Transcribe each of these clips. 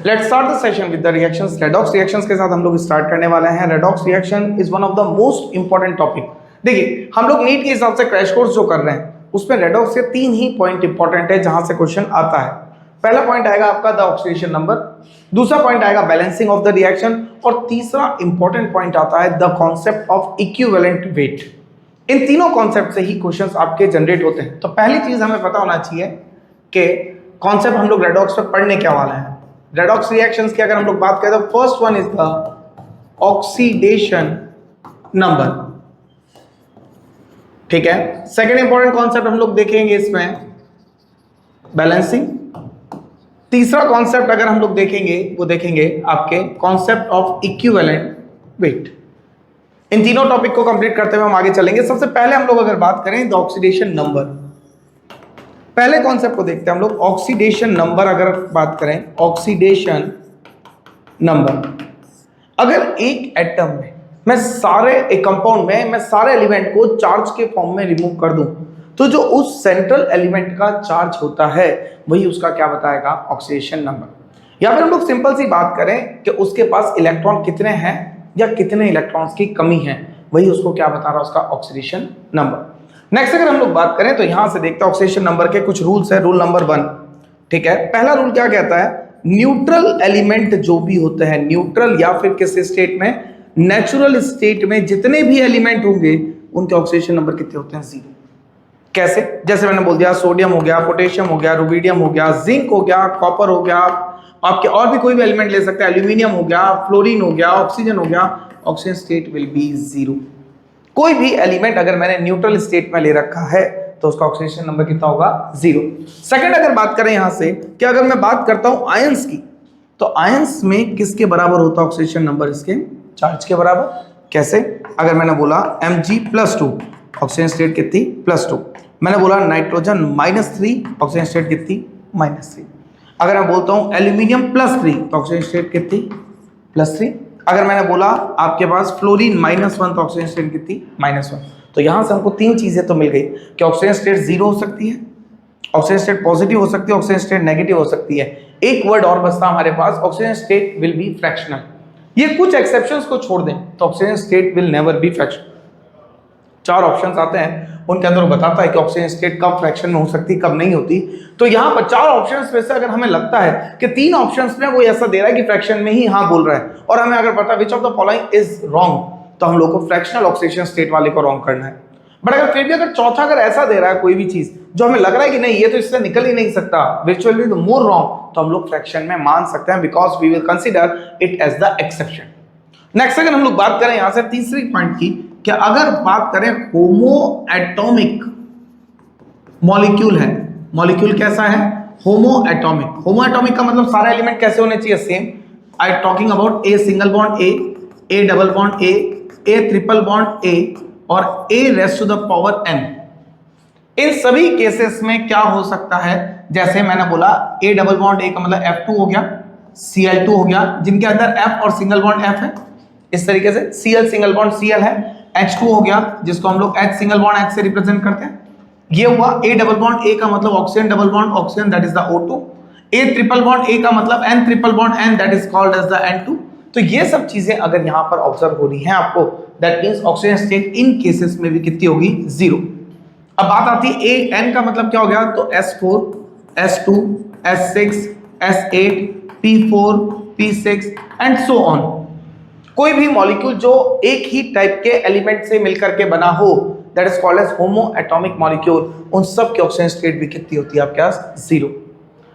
Let's start the session with the reactions. Redox reactions के साथ हम लोग स्टार्ट करने वाले हैं। Redox reaction is one of the most important topic. देखिए, हम लोग नीट के हिसाब से क्रैश कोर्स जो कर रहे हैं उसमें रेडॉक्स के 3 ही पॉइंट इंपॉर्टेंट है जहां से क्वेश्चन आता है। पहला पॉइंट आएगा आपका द ऑक्सीडेशन नंबर, दूसरा पॉइंट आएगा बैलेंसिंग ऑफ द रिएक्शन, और तीसरा इंपॉर्टेंट पॉइंट आता है the concept of equivalent weight. इन तीनों कॉन्सेप्ट से ही क्वेश्चंस आपके जनरेट होते हैं। तो पहली चीज हमें पता होना चाहिए कि कॉन्सेप्ट हम लोग रेडॉक्स पे पढ़ने क्या वाले हैं। रेडॉक्स रिएक्शंस की अगर हम लोग बात करें तो first one is the oxidation number, ठीक है। सेकंड इंपॉर्टेंट कॉन्सेप्ट हम लोग देखेंगे इसमें बैलेंसिंग। तीसरा कॉन्सेप्ट अगर हम लोग देखेंगे वो देखेंगे आपके कॉन्सेप्ट ऑफ इक्विवेलेंट वेट। इन तीनों टॉपिक को कंप्लीट करते हुए हम आगे चलेंगे। सबसे पहले हम लोग अगर बात करें द ऑक्सीडेशन नंबर, पहले कॉन्सेप्ट को देखते हैं हम लोग। ऑक्सीडेशन नंबर अगर बात करें, ऑक्सीडेशन नंबर, अगर एक एटम में मैं एक कंपाउंड में मैं सारे एलिमेंट को चार्ज के फॉर्म में रिमूव कर दूं तो जो उस सेंट्रल एलिमेंट का चार्ज होता है वही उसका क्या बताएगा, ऑक्सीडेशन नंबर। या फिर हम लोग सिंपल सी बात करें कि उसके पास इलेक्ट्रॉन कितने हैं या कितने इलेक्ट्रॉन्स की कमी है, वही उसको क्या बता रहा है, उसका ऑक्सीडेशन नंबर। नेक्स्ट अगर हम लोग बात करें तो यहां से देखते हैं ऑक्सीडेशन नंबर के कुछ रूल्स है। रूल नंबर 1, ठीक है। पहला रूल क्या कहता है, न्यूट्रल एलिमेंट जो भी होते हैं, न्यूट्रल या फिर किस स्टेट में, नेचुरल स्टेट में जितने भी एलिमेंट होंगे उनके ऑक्सीडेशन नंबर कितने होते हैं, 0। कैसे, जैसे मैंने बोल दिया सोडियम हो गया, पोटेशियम हो गया, रुबिडियम हो गया, जिंक हो गया, कॉपर हो गया, आपके और भी कोई भी एलिमेंट ले सकते हैं, एल्यूमिनियम हो गया, फ्लोरीन हो गया, ऑक्सीजन हो गया, ऑक्सीजन स्टेट विल बी 0। कोई भी एलिमेंट अगर मैंने न्यूट्रल स्टेट में ले रखा है तो उसका ऑक्सीडेशन नंबर कितना होगा, 0। सेकंड अगर बात करें यहां से कि अगर मैं बात करता हूं आयंस की, तो आयंस में किसके बराबर होता है ऑक्सीडेशन नंबर, इसके चार्ज के बराबर। कैसे, अगर मैंने बोला Mg+2 ऑक्सीजन स्टेट कितनी, +2। मैंने बोला नाइट्रोजन -3 ऑक्सीजन स्टेट कितनी, -3। अगर मैं बोलता हूं एल्यूमिनियम +3 तो ऑक्सीजन स्टेट कितनी, +3। अगर मैंने बोला आपके पास फ्लोरीन -1 तो ऑक्सीजन स्टेट कितनी, -1। तो यहां से हमको 3 चीजें तो मिल गई कि ऑक्सीजन स्टेट 0 हो सकती है, ऑक्सीजन स्टेट पॉजिटिव हो सकती है, ऑक्सीजन स्टेट नेगेटिव हो सकती है। एक वर्ड और बचता हमारे पास, oxygen state will be fractional. ये कुछ एक्सेप्शंस को छोड़ दें तो oxygen state will never be fractional. 4 options आते हैं, उनके अंदर वो बताता है कि ऑक्सीजन स्टेट कब फ्रैक्शन में हो सकती, कब नहीं होती। तो यहाँ पर 4 ऑप्शंस में से अगर हमें लगता है कि 3 ऑप्शंस में वो ऐसा दे रहा है कि फ्रैक्शन में ही हाँ बोल रहा है, और हमें अगर पता है which of the following is wrong, तो हम लोग को फ्रैक्शनल ऑक्सीडेशन स्टेट वाले को रॉन्ग करना है। बट अगर फिर भी अगर चौथा अगर ऐसा दे रहा है कोई भी चीज जो हमें लग रहा है कि नहीं ये तो इससे निकल ही नहीं सकता, which will be the more wrong, तो हम लोग फ्रैक्शन में मान सकते हैं, because we will consider it as the exception. Next अगर हम लोग बात करें यहां से तीसरी पॉइंट की, कि अगर बात करें होमो एटॉमिक मॉलिक्यूल है, मॉलिक्यूल कैसा है, होमो एटॉमिक। होमो एटॉमिक का मतलब सारे एलिमेंट कैसे होने चाहिए, same. I talking about a single bond a double bond a triple bond a और a raised to the power n। इन सभी केसेस में क्या हो सकता है, जैसे मैंने बोला ए डबल बॉन्ड ए का मतलब F2 हो गया, Cl2 हो गया, जिनके अंदर F और सिंगल बॉन्ड F है। इस तरीके से Cl सिंगल बॉन्ड Cl है, H2 हो गया जिसको हम लोग H सिंगल बॉन्ड H से रिप्रेजेंट करते हैं। ये हुआ ए डबल बॉन्ड ए का मतलब oxygen double bond oxygen, that is the O2। A triple bond a का मतलब N triple bond N, that is called as the N2। तो ये सब चीजें अगर यहां पर ऑब्जर्व हो रही हैं आपको, that means oxygen state in cases में भी कितनी होगी, 0। अब बात आती है ए एन का मतलब क्या हो गया, तो S4 S2 S6 S8 P4 P6 and so on. कोई भी मॉलिक्यूल जो एक ही टाइप के एलिमेंट से मिलकर के बना हो, that is called as homo atomic molecule, उन सब की ऑक्सीजन स्टेट भी कितनी होती है आपके पास, 0।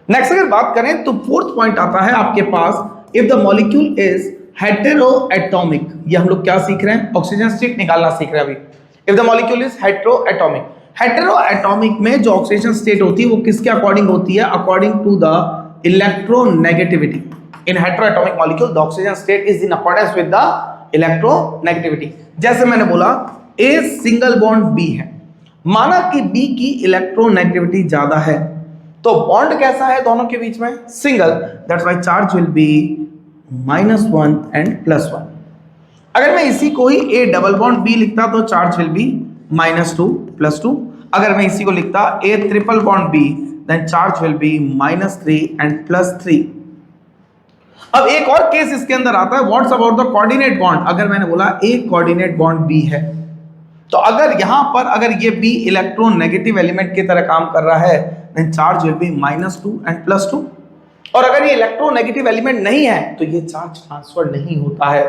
नेक्स्ट अगर बात करें तो फोर्थ पॉइंट आता है आपके पास, if the molecule is heteroatomic. ये हम लोग क्या सीख रहे हैं, ऑक्सीजन स्टेट निकालना सीख रहे हैं अभी। If the molecule is hetero atomic, hetero atomic में जो ऑक्सीजन स्टेट होती है वो किसके अकॉर्डिंग होती है, according to the electronegativity. In heteroatomic molecule the oxygen state is in accordance with the electronegativity. जैसे मैंने बोला ए सिंगल बॉन्ड बी है, माना कि बी की इलेक्ट्रोनेगेटिविटी ज्यादा है, तो बॉन्ड कैसा है दोनों के बीच में, single, that's why charge will B -1 and +1। अगर मैं इसी को ही ए डबल बॉन्ड बी लिखता तो चार्ज विल बी -2 +2। अगर मैं इसी को लिखता A triple bond B, then charge will be -3 and +3। अब एक और केस इसके अंदर आता है, what's about the coordinate bond. अगर मैंने बोला एक कोऑर्डिनेट बॉन्ड बी है, तो अगर यहां पर अगर ये बी इलेक्ट्रॉन नेगेटिव एलिमेंट की तरह काम कर रहा है, then charge will be -2 and +2। और अगर ये इलेक्ट्रॉन नेगेटिव एलिमेंट नहीं है तो ये चार्ज ट्रांसफर नहीं होता है।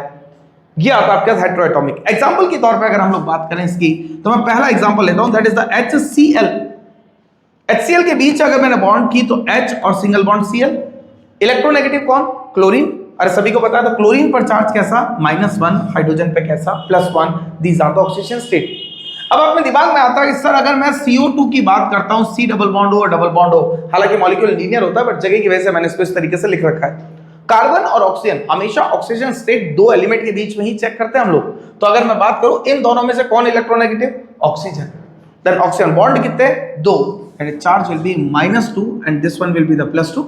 ये आता है आपके हेटेरोएटॉमिक। एग्जांपल के तौर पे अगर हम लोग बात करें इसकी, तो मैं पहला एग्जांपल लेता हूं, that is the HCl। HCl के बीच अगर मैंने बॉन्ड की तो H और सिंगल बॉन्ड Cl, इलेक्ट्रोनेगेटिव कौन? क्लोरीन। अरे सभी को पता है, तो क्लोरीन पर चार्ज कैसा? -1, हाइड्रोजन पे कैसा? +1। These are the oxidation state. अब अपने दिमाग में आता है कि सर अगर मैं CO2 की बात करता हूं, C डबल बॉन्ड हो और डबल बॉन्ड हो, हालांकि मॉलिक्यूल लीनियर होता है बट जगह की वजह से मैंने इसको इस तरीके से लिख रखा है। कार्बन और ऑक्सीजन हमेशा ऑक्सीजन स्टेट दो एलिमेंट के बीच में ही चेक करते हैं हम लोग। तो अगर मैं बात करूं इन दोनों में से कौन electronegative? Oxygen. Then oxygen bond कितने? 2, and charge will be -2 and this one will be the +2।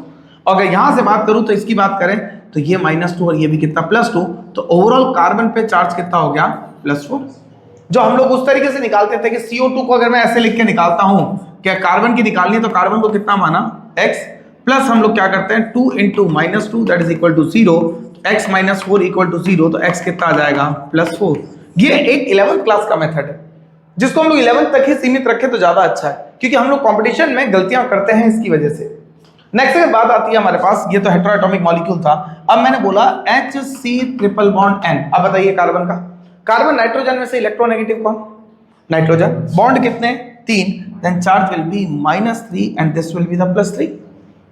अगर यहां से बात करूं तो इसकी बात करें तो ये -2 और ये भी कितना? +2। तो ओवरऑल कार्बन पे चार्ज कितना हो गया? +4। जो हम लोग उस तरीके से निकालते थे कि CO2 को अगर मैं ऐसे लिख के निकालता हूं, क्या कार्बन की निकालनी है तो कार्बन को कितना माना? x, प्लस हम लोग क्या करते हैं 2 × -2 that is equal to 0, x - 4 equal to 0, तो x कितना आ जाएगा? +4। ये एक 11th क्लास का मेथड है जिसको हम लोग 11th तक ही सीमित रखें तो ज्यादा अच्छा है, क्योंकि हम लोग कंपटीशन में गलतियां करते हैं इसकी वजह से। नेक्स्ट अगर बात आती है हमारे पास, ये तो हेटेरोएटॉमिक मॉलिक्यूल था। अब मैंने बोला HC ट्रिपल बॉन्ड N। अब बताइए कार्बन का, कार्बन नाइट्रोजन में से इलेक्ट्रोनेगेटिव कौन? नाइट्रोजन। बॉन्ड कितने? 3, then charge will be -3 and this will be the +3।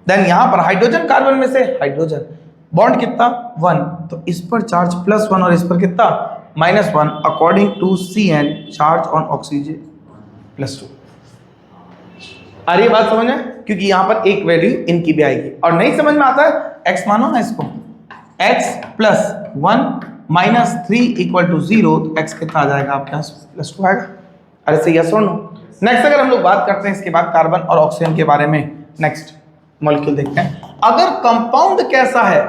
Then यहां पर हाइड्रोजन कार्बन में से हाइड्रोजन, बॉन्ड कितना? 1, तो इस पर चार्ज +1 और इस पर कितना? -1। According to CN charge on oxygen +2। आ रही है बात समझ में? क्योंकि यहां पर एक वैल्यू इनकी भी आएगी। और नहीं समझ में आता है, x मानो ना इसको, x + 1 - 3 इक्वल टू 0, तो x कितना आ जाएगा? आपके पास +2 आएगा। अरे सही है, सुनो। नेक्स्ट अगर हम लोग बात करते हैं इसके बाद कार्बन और ऑक्सीजन के बारे में, नेक्स्ट मॉलिक्यूल देखते हैं। अगर कंपाउंड कैसा है?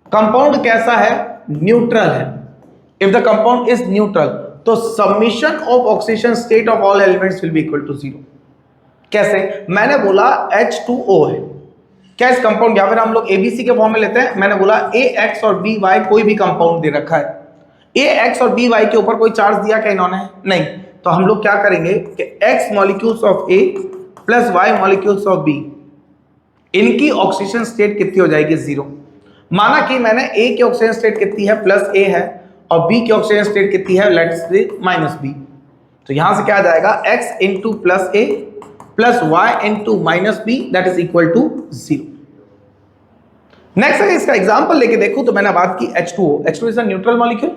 कंपाउंड कैसा है? न्यूट्रल है। If the compound is neutral, तो submission of oxygen state of all elements will be equal to 0। कैसे? मैंने बोला H2O है, क्या इस कंपाउंड, या फिर हम लोग ABC के फॉर्म में लेते हैं। मैंने बोला AX और BY कोई भी कंपाउंड दे रखा है, AX और BY के ऊपर कोई चार्ज दिया क्या इन्होंने? नहीं। तो हम लोग क्या करेंगे कि X molecules of A plus Y molecules of B, इनकी ऑक्सीजन स्टेट कितनी हो जाएगी? 0। माना कि मैंने A की ऑक्सीजन स्टेट कितनी है? +A है, और B की ऑक्सीजन स्टेट कितनी है? Let's say -B। तो यहां से क्या आ जाएगा? X × +A plus y into -b that is equal to 0। Next अगर इसका एग्जांपल लेके देखूं तो मैंने बात की H2O। H2O is a neutral molecule,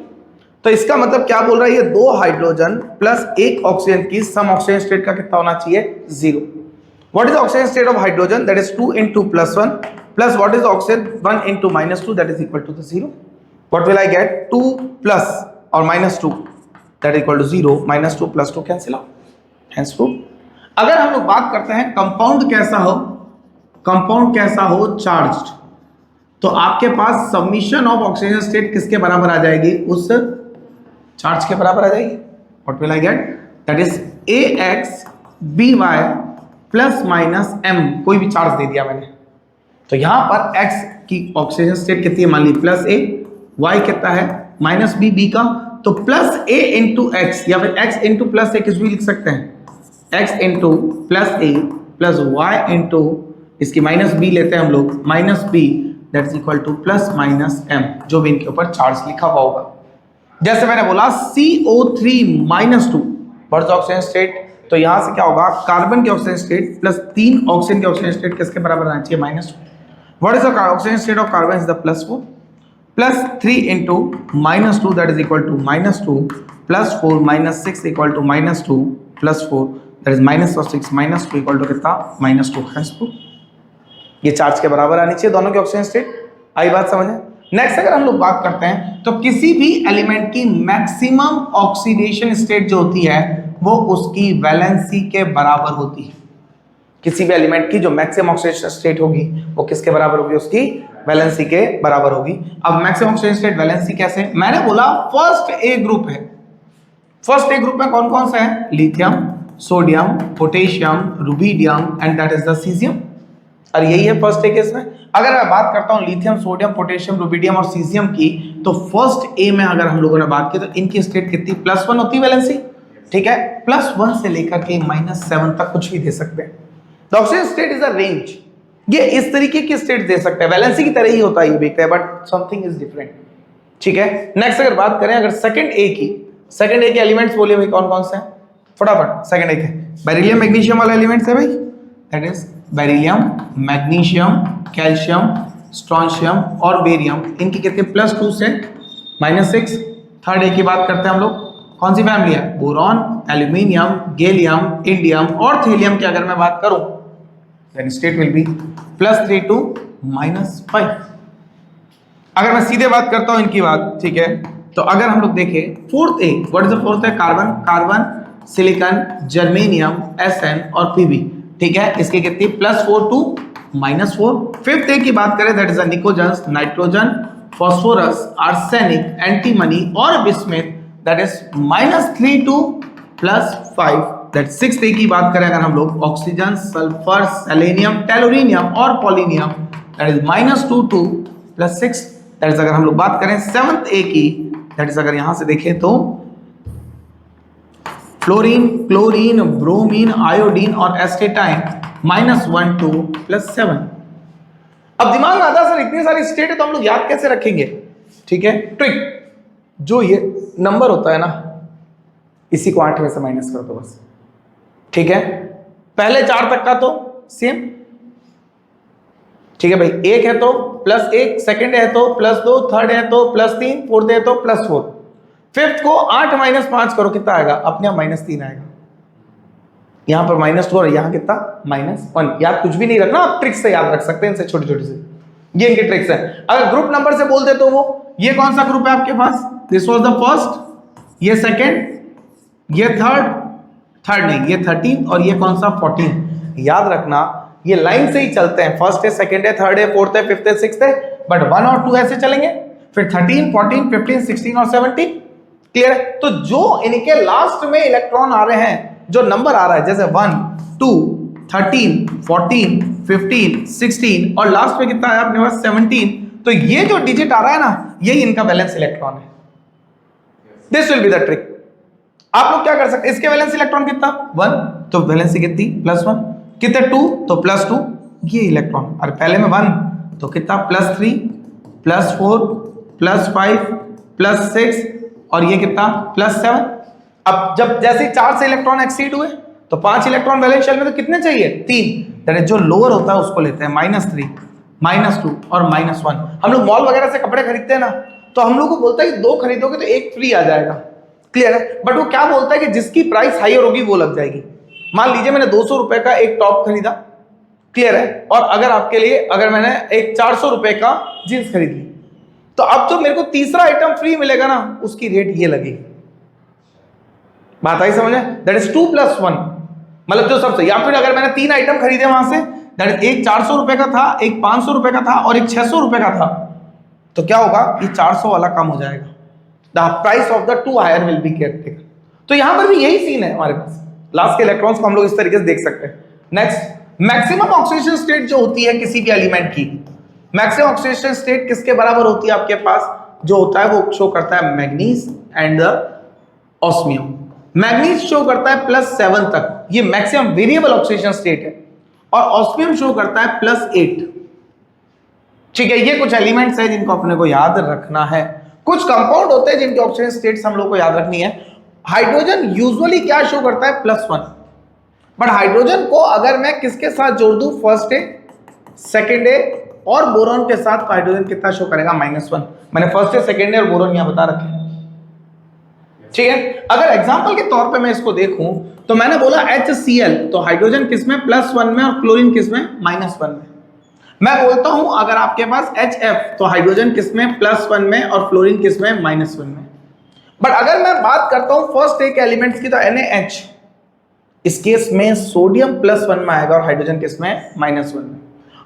तो इसका मतलब क्या बोल रहा है? ये 2 हाइड्रोजन प्लस 1 ऑक्सीजन की सम ऑक्सीजन स्टेट का कितना होना चाहिए? 0। What is oxygen state of hydrogen? That is 2 × +1 plus what is oxygen 1 × -2 that is equal to 0। What will I get? 2 plus और -2 that equal to 0, -2 + 2 cancel out, hence prove. अगर हम लोग बात करते हैं कंपाउंड कैसा हो, कंपाउंड कैसा हो? चार्ज्ड, तो आपके पास सबमिशन ऑफ ऑक्सीजन स्टेट किसके बराबर आ जाएगी? उस चार्ज के बराबर आ जाएगी। What will I gate? That is AX BY ± M, कोई भी चार्ज दे दिया मैंने, तो यहां पर X की ऑक्सीजन स्टेट कितनी है? मान ली +A, Y कितना है? -B, B का, तो +A × X या फिर X × +A किस भी लिख सकते हैं, x into +A plus y into इसकी -b लेते हैं हम लोग, -b that is equal to +-m, जो भी इनके ऊपर चार्ज लिखा हुआ होगा। जैसे मैंने बोला CO3 -2 व्हाट ऑक्सीजन स्टेट, तो यहां से क्या होगा? कार्बन की ऑक्सीजन स्टेट प्लस 3 ऑक्सीजन की ऑक्सीजन स्टेट किसके बराबर आना चाहिए? -2। What is the oxygen state of carbon? Is the +4 plus 3 into -2 that is equal to -2 plus 4 -6 equal to -2 plus 4 that is -6 -2 equal to कितना? -2। हेंस ये charge के बराबर आनी चाहिए दोनों की ऑक्सीजन स्टेट। आई बात समझ है? नेक्स्ट अगर हम लोग बात करते हैं तो किसी भी एलिमेंट की मैक्सिमम ऑक्सीडेशन स्टेट जो होती है वो उसकी वैलेंसी के बराबर होती है। किसी भी एलिमेंट की जो मैक्सिमम ऑक्सीडेशन स्टेट होगी वो किसके बराबर होगी? उसकी वैलेंसी के बराबर होगी। अब मैक्सिमम ऑक्सीडेशन स्टेट वैलेंसी कैसे? मैंने बोला फर्स्ट ए ग्रुप है। फर्स्ट ए ग्रुप में कौन कौन सा है? Lithium, sodium, potassium, rubidium and that is the caesium. और यही है फर्स्ट ए केस में। अगर मैं बात करता हूं लिथियम, सोडियम, पोटेशियम, रुबिडियम और सीजियम की, तो फर्स्ट ए में अगर हम लोगों ने बात की तो इनकी स्टेट कितनी +1 होती है वैलेंसी, ठीक है, +1 से लेकर के -7 तक कुछ भी दे सकते हैं। The oxygen state is a range, ये इस तरीके की स्टेट दे सकते हैं, वैलेंसी की तरह ही होता है ये भी, बट समथिंग इज डिफरेंट, ठीक है। नेक्स्ट अगर बात करें अगर सेकंड ए की, सेकंड ए के एलिमेंट्स बोलिए भाई कौन कौन से हैं फटाफट। सेकंड ए के बेरिलियम मैग्नीशियम वाला एलिमेंट्स है भाई, that is beryllium, magnesium, calcium, strontium और बेरियम, इनकी कितने +2 से -6। थर्ड ए की बात करते हैं हम लोग, कौन सी फैमिली है, बोरॉन, एल्यूमिनियम, गैलियम, इंडियम और थीलियम की अगर मैं बात करूं then state will be +3 to -5। अगर मैं सीधे बात करता हूं इनकी बात, ठीक है, तो अगर हम लोग देखें fourth A, what is the fourth है, carbon, carbon, silicon, germanium, Sn और Pb, ठीक है, इसके कितनी +4 to -4। फिफ्थ ए की बात करें that is pnictogen, nitrogen, phosphorus, arsenic, antimony और bismuth, that is -3 to +5। That sixth A की बात करें अगर हम लोग ऑक्सीजन, सल्फर, सेलेनियम, टेलोरिनियम और polonium, that is -2 to +6। That is अगर हम लोग बात करें सेवंथ ए की, दैट इज अगर यहां से देखें तो फ्लोरीन, क्लोरीन, ब्रोमीन, आयोडीन और एस्टेटाइन, -1 to +7। अब दिमाग में आता है सर इतनी सारी स्टेट है तो हम लोग याद कैसे रखेंगे, ठीक है, ट्रिक, जो ये नंबर होता है ना इसी को 8 में से माइनस कर दो बस, ठीक है, पहले 4 तक का तो सेम, ठीक है भाई, एक है तो +1, सेकंड है तो +2, थर्ड है तो +3, फोर्थ है तो +4, फिफ्थ को 8 - 5 करो कितना आएगा, अपने आप -3 आएगा, यहां पर -2 और यहां कितना -1। याद कुछ भी नहीं रखना, आप ट्रिक्स से याद रख सकते हैं, इनसे छोटी छोटी से, ये इनके ट्रिक्स हैं। अगर ग्रुप नंबर से बोल दे तो वो ये कौन सा ग्रुप है आपके पास, दिस वाज द फर्स्ट, ये सेकंड, ये थर्ड नहीं, ये 13 और ये कौन सा 14। याद रखना ये लाइन से ही चलते हैं, फर्स्ट है, सेकंड है, थर्ड है, फोर्थ है, फिफ्थ है, सिक्स्थ है, बट 1 और 2 ऐसे चलेंगे, फिर 13, 14, 15, 16 और 17, क्लियर है। तो जो इनके लास्ट में इलेक्ट्रॉन आ रहे हैं, जो नंबर आ रहा है जैसे 1, 2, 13, 14, 15, 16 और लास्ट में कितना है अपने पास 17, तो ये जो डिजिट आ रहा है ना यही इनका वैलेंस इलेक्ट्रॉन है। This will be the trick. आप लोग क्या कर सकते हैं, इसके वैलेंस इलेक्ट्रॉन कितना 1, तो वैलेंसी कितनी +1, कितने 2 तो +2, ये इलेक्ट्रॉन, और पहले में 1 तो कितना +3, +4, +5, +6 और ये कितना +7। अब जब जैसे 4 से इलेक्ट्रॉन एक्सीड हुए तो 5 इलेक्ट्रॉन वैलेंस शेल में तो कितने चाहिए 3, दैट इज जो लोअर होता है उसको लेते हैं -3, -2 और -1। हम लोग मॉल वगैरह से कपड़े खरीदते हैं ना, तो हम लोग को बोलता है कि 2 खरीदोगे तो 1 फ्री आ जाएगा, क्लियर है, बट वो क्या बोलता है कि जिसकी प्राइस हायर होगी वो लग जाएगी। मान लीजिए मैंने 200 रुपए का एक टॉप खरीदा, क्लियर है, और अगर आपके लिए अगर मैंने एक 400 रुपए का जींस खरीद ली, तो अब जो मेरे को तीसरा आइटम फ्री मिलेगा ना उसकी रेट ये लगेगी। बात आई समझ में, दैट इज 2 + 1, मतलब जो सबसे, या फिर अगर मैंने 3 आइटम खरीदे वहां से, दैट इज एक 400 रुपए का था, एक 500 रुपए का था और एक 600 रुपए का था, तो क्या होगा, ये 400 वाला कम हो जाएगा, the price of the 2 higher will be care. तो यहां पर भी यही सीन है हमारे पास, लास्ट के इलेक्ट्रॉन्स को हम लोग इस तरीके से देख सकते हैं। नेक्स्ट, मैक्सिमम ऑक्सीडेशन स्टेट जो होती है किसी भी एलिमेंट की, मैक्सिमम ऑक्सीडेशन स्टेट किसके बराबर होती है आपके पास, जो होता है वो शो करता है manganese and the osmium. Manganese show करता है +7 तक, ये मैक्सिमम वेरिएबल ऑक्सीडेशन स्टेट है, और ऑस्मियम शो करता है +8, ठीक है। ये कुछ एलिमेंट्स है जिनको अपने को याद रखना है। कुछ कंपाउंड होते हैं जिनके ऑक्सीडेशन स्टेट्स हम लोग को याद रखनी है। हाइड्रोजन यूजुअली क्या शो करता है +1, बट हाइड्रोजन को अगर मैं किसके साथ जोड़ दूं, फर्स्ट ए, सेकेंड ए और बोरॉन के साथ, तो हाइड्रोजन कितना शो करेगा -1। मैंने फर्स्ट ए, सेकेंड ए और बोरॉन यहां बता रखे हैं, ठीक है। अगर एग्जांपल के तौर पे मैं इसको देखूं तो मैंने बोला HCl, तो हाइड्रोजन किसमें +1 में और क्लोरीन किसमें -1 में। मैं बोलता हूं अगर आपके पास HF, तो हाइड्रोजन किसमें +1 में और फ्लोरीन किसमें -1 में। बट अगर मैं बात करता हूं फर्स्ट एक एलिमेंट्स की, तो NaH, इस केस में सोडियम +1 में आएगा और हाइड्रोजन किसमें -1 में।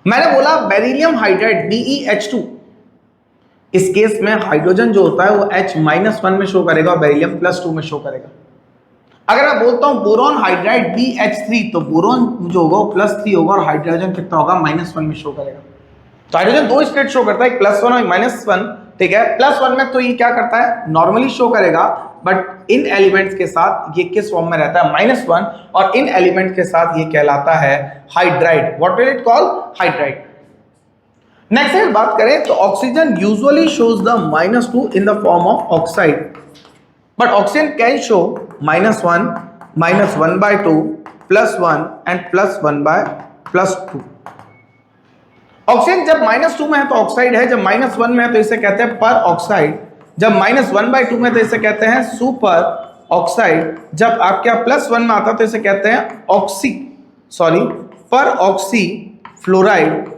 मैंने बोला बेरिलियम हाइड्राइड BeH2, इस केस में हाइड्रोजन जो होता है वो H-1 में शो करेगा और बेरिलियम +2 में शो करेगा। अगर मैं बोलता हूं बोरॉन हाइड्राइड BH3 तो बोरॉन जो होगा वो +3 होगा और हाइड्रोजन कितना होगा -1 में शो करेगा। तो हाइड्रोजन दो स्टेट शो करता है, एक +1 और एक -1, ठीक है। +1 में तो ये क्या करता है, नॉर्मली शो करेगा, बट इन एलिमेंट्स के साथ ये किस फॉर्म में रहता है, -1, और इन एलिमेंट के साथ ये कहलाता है hydride. What will it call, hydride. Next अगर बात करें तो oxygen usually shows the -2 in the form of oxide, but oxygen can show -1, -1/2, +1 and +1/+2। Oxygen जब -2 में है तो ऑक्साइड है, जब -1 में है तो इसे कहते हैं पर ऑक्साइड, जब -1/2 में तो इसे कहते हैं सुपर ऑक्साइड, जब आपके +1 में आता तो इसे कहते हैं पर ऑक्सी फ्लोराइड,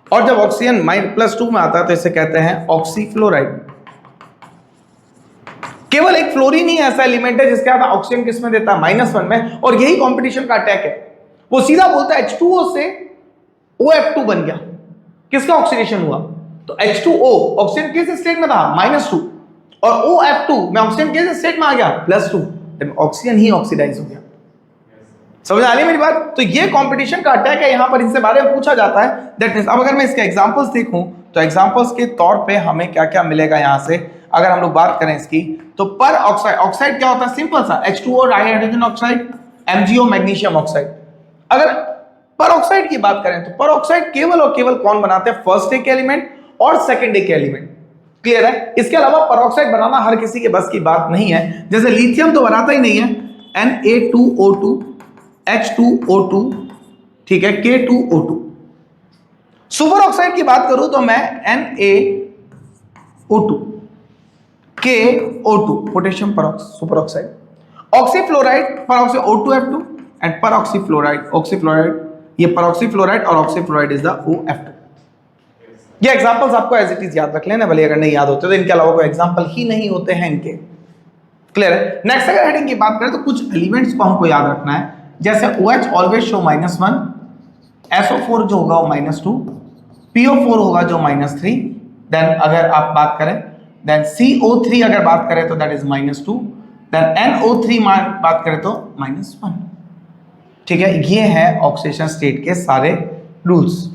और जब ऑक्सीजन +2 में आता है तो इसे कहते हैं ऑक्सी फ्लोराइड। केवल एक फ्लोरीन ही ऐसा एलिमेंट है जिसके बाद ऑक्सीजन किसमें देता है, -1 में, और यही कंपटीशन का अटैक है। वो सीधा बोलता है H2O से OF2 बन गया, किसका ऑक्सीडेशन हुआ, तो H2O ऑक्सीजन किस स्टेट में था, -2, और OF2 में ऑक्सीजन किस स्टेट में आ गया, +2, ऑक्सीजन ही ऑक्सीडाइज हो गया। समझ आ रही है मेरी बात। तो ये कंपटीशन का अटैक है, यहां पर इनसे बारे में पूछा जाता है। दैट मींस अब अगर मैं इसके एग्जांपल्स देखूं तो एग्जांपल्स के तौर पे हमें क्या क्या मिलेगा यहां से, अगर हम लोग बात करें इसकी, तो पर ऑक्साइड, ऑक्साइड क्या होता है, सिंपल सा H2O hydrogen oxide, MgO magnesium oxide. अगर पर ऑक्साइड की बात करें तो पर ऑक्साइड केवल और केवल कौन बनाते हैं, फर्स्ट डे के एलिमेंट और सेकंड डे के एलिमेंट। क्लियर है। इसके अलावा पर ऑक्साइड बनाना हर किसी के बस की बात नहीं है। जैसे लिथियम तो बनाता ही नहीं है, Na2O2 H2O2, ठीक है, K2O2। सुपर ऑक्साइड की बात करूं तो मैं NaO2 KO2 potassium super oxide. ऑक्सीफ्लोराइड पर O2F2 एंड पर ऑक्सीफ्लोराइड, ये पर ऑक्सीफ्लोराइड और ऑक्सीफ्लोराइड इज द OF2। ये एग्जांपल्स आपको एज इट इज याद रख लेना, भले अगर नहीं याद होते तो इनके अलावा कोई एग्जांपल ही नहीं होते हैं इनके। क्लियर है। नेक्स्ट अगर हेडिंग की बात करें तो कुछ एलिमेंट्स को हमको याद रखना है, जैसे OH ऑलवेज शो -1, SO4 जो होगा वो -2, PO4 होगा जो -3, देन अगर आप बात करें देन CO3 अगर बात करें तो दैट इज -2, देन NO3 बात करें तो -1। ठीक है, ये है ऑक्सीडेशन स्टेट के सारे रूल्स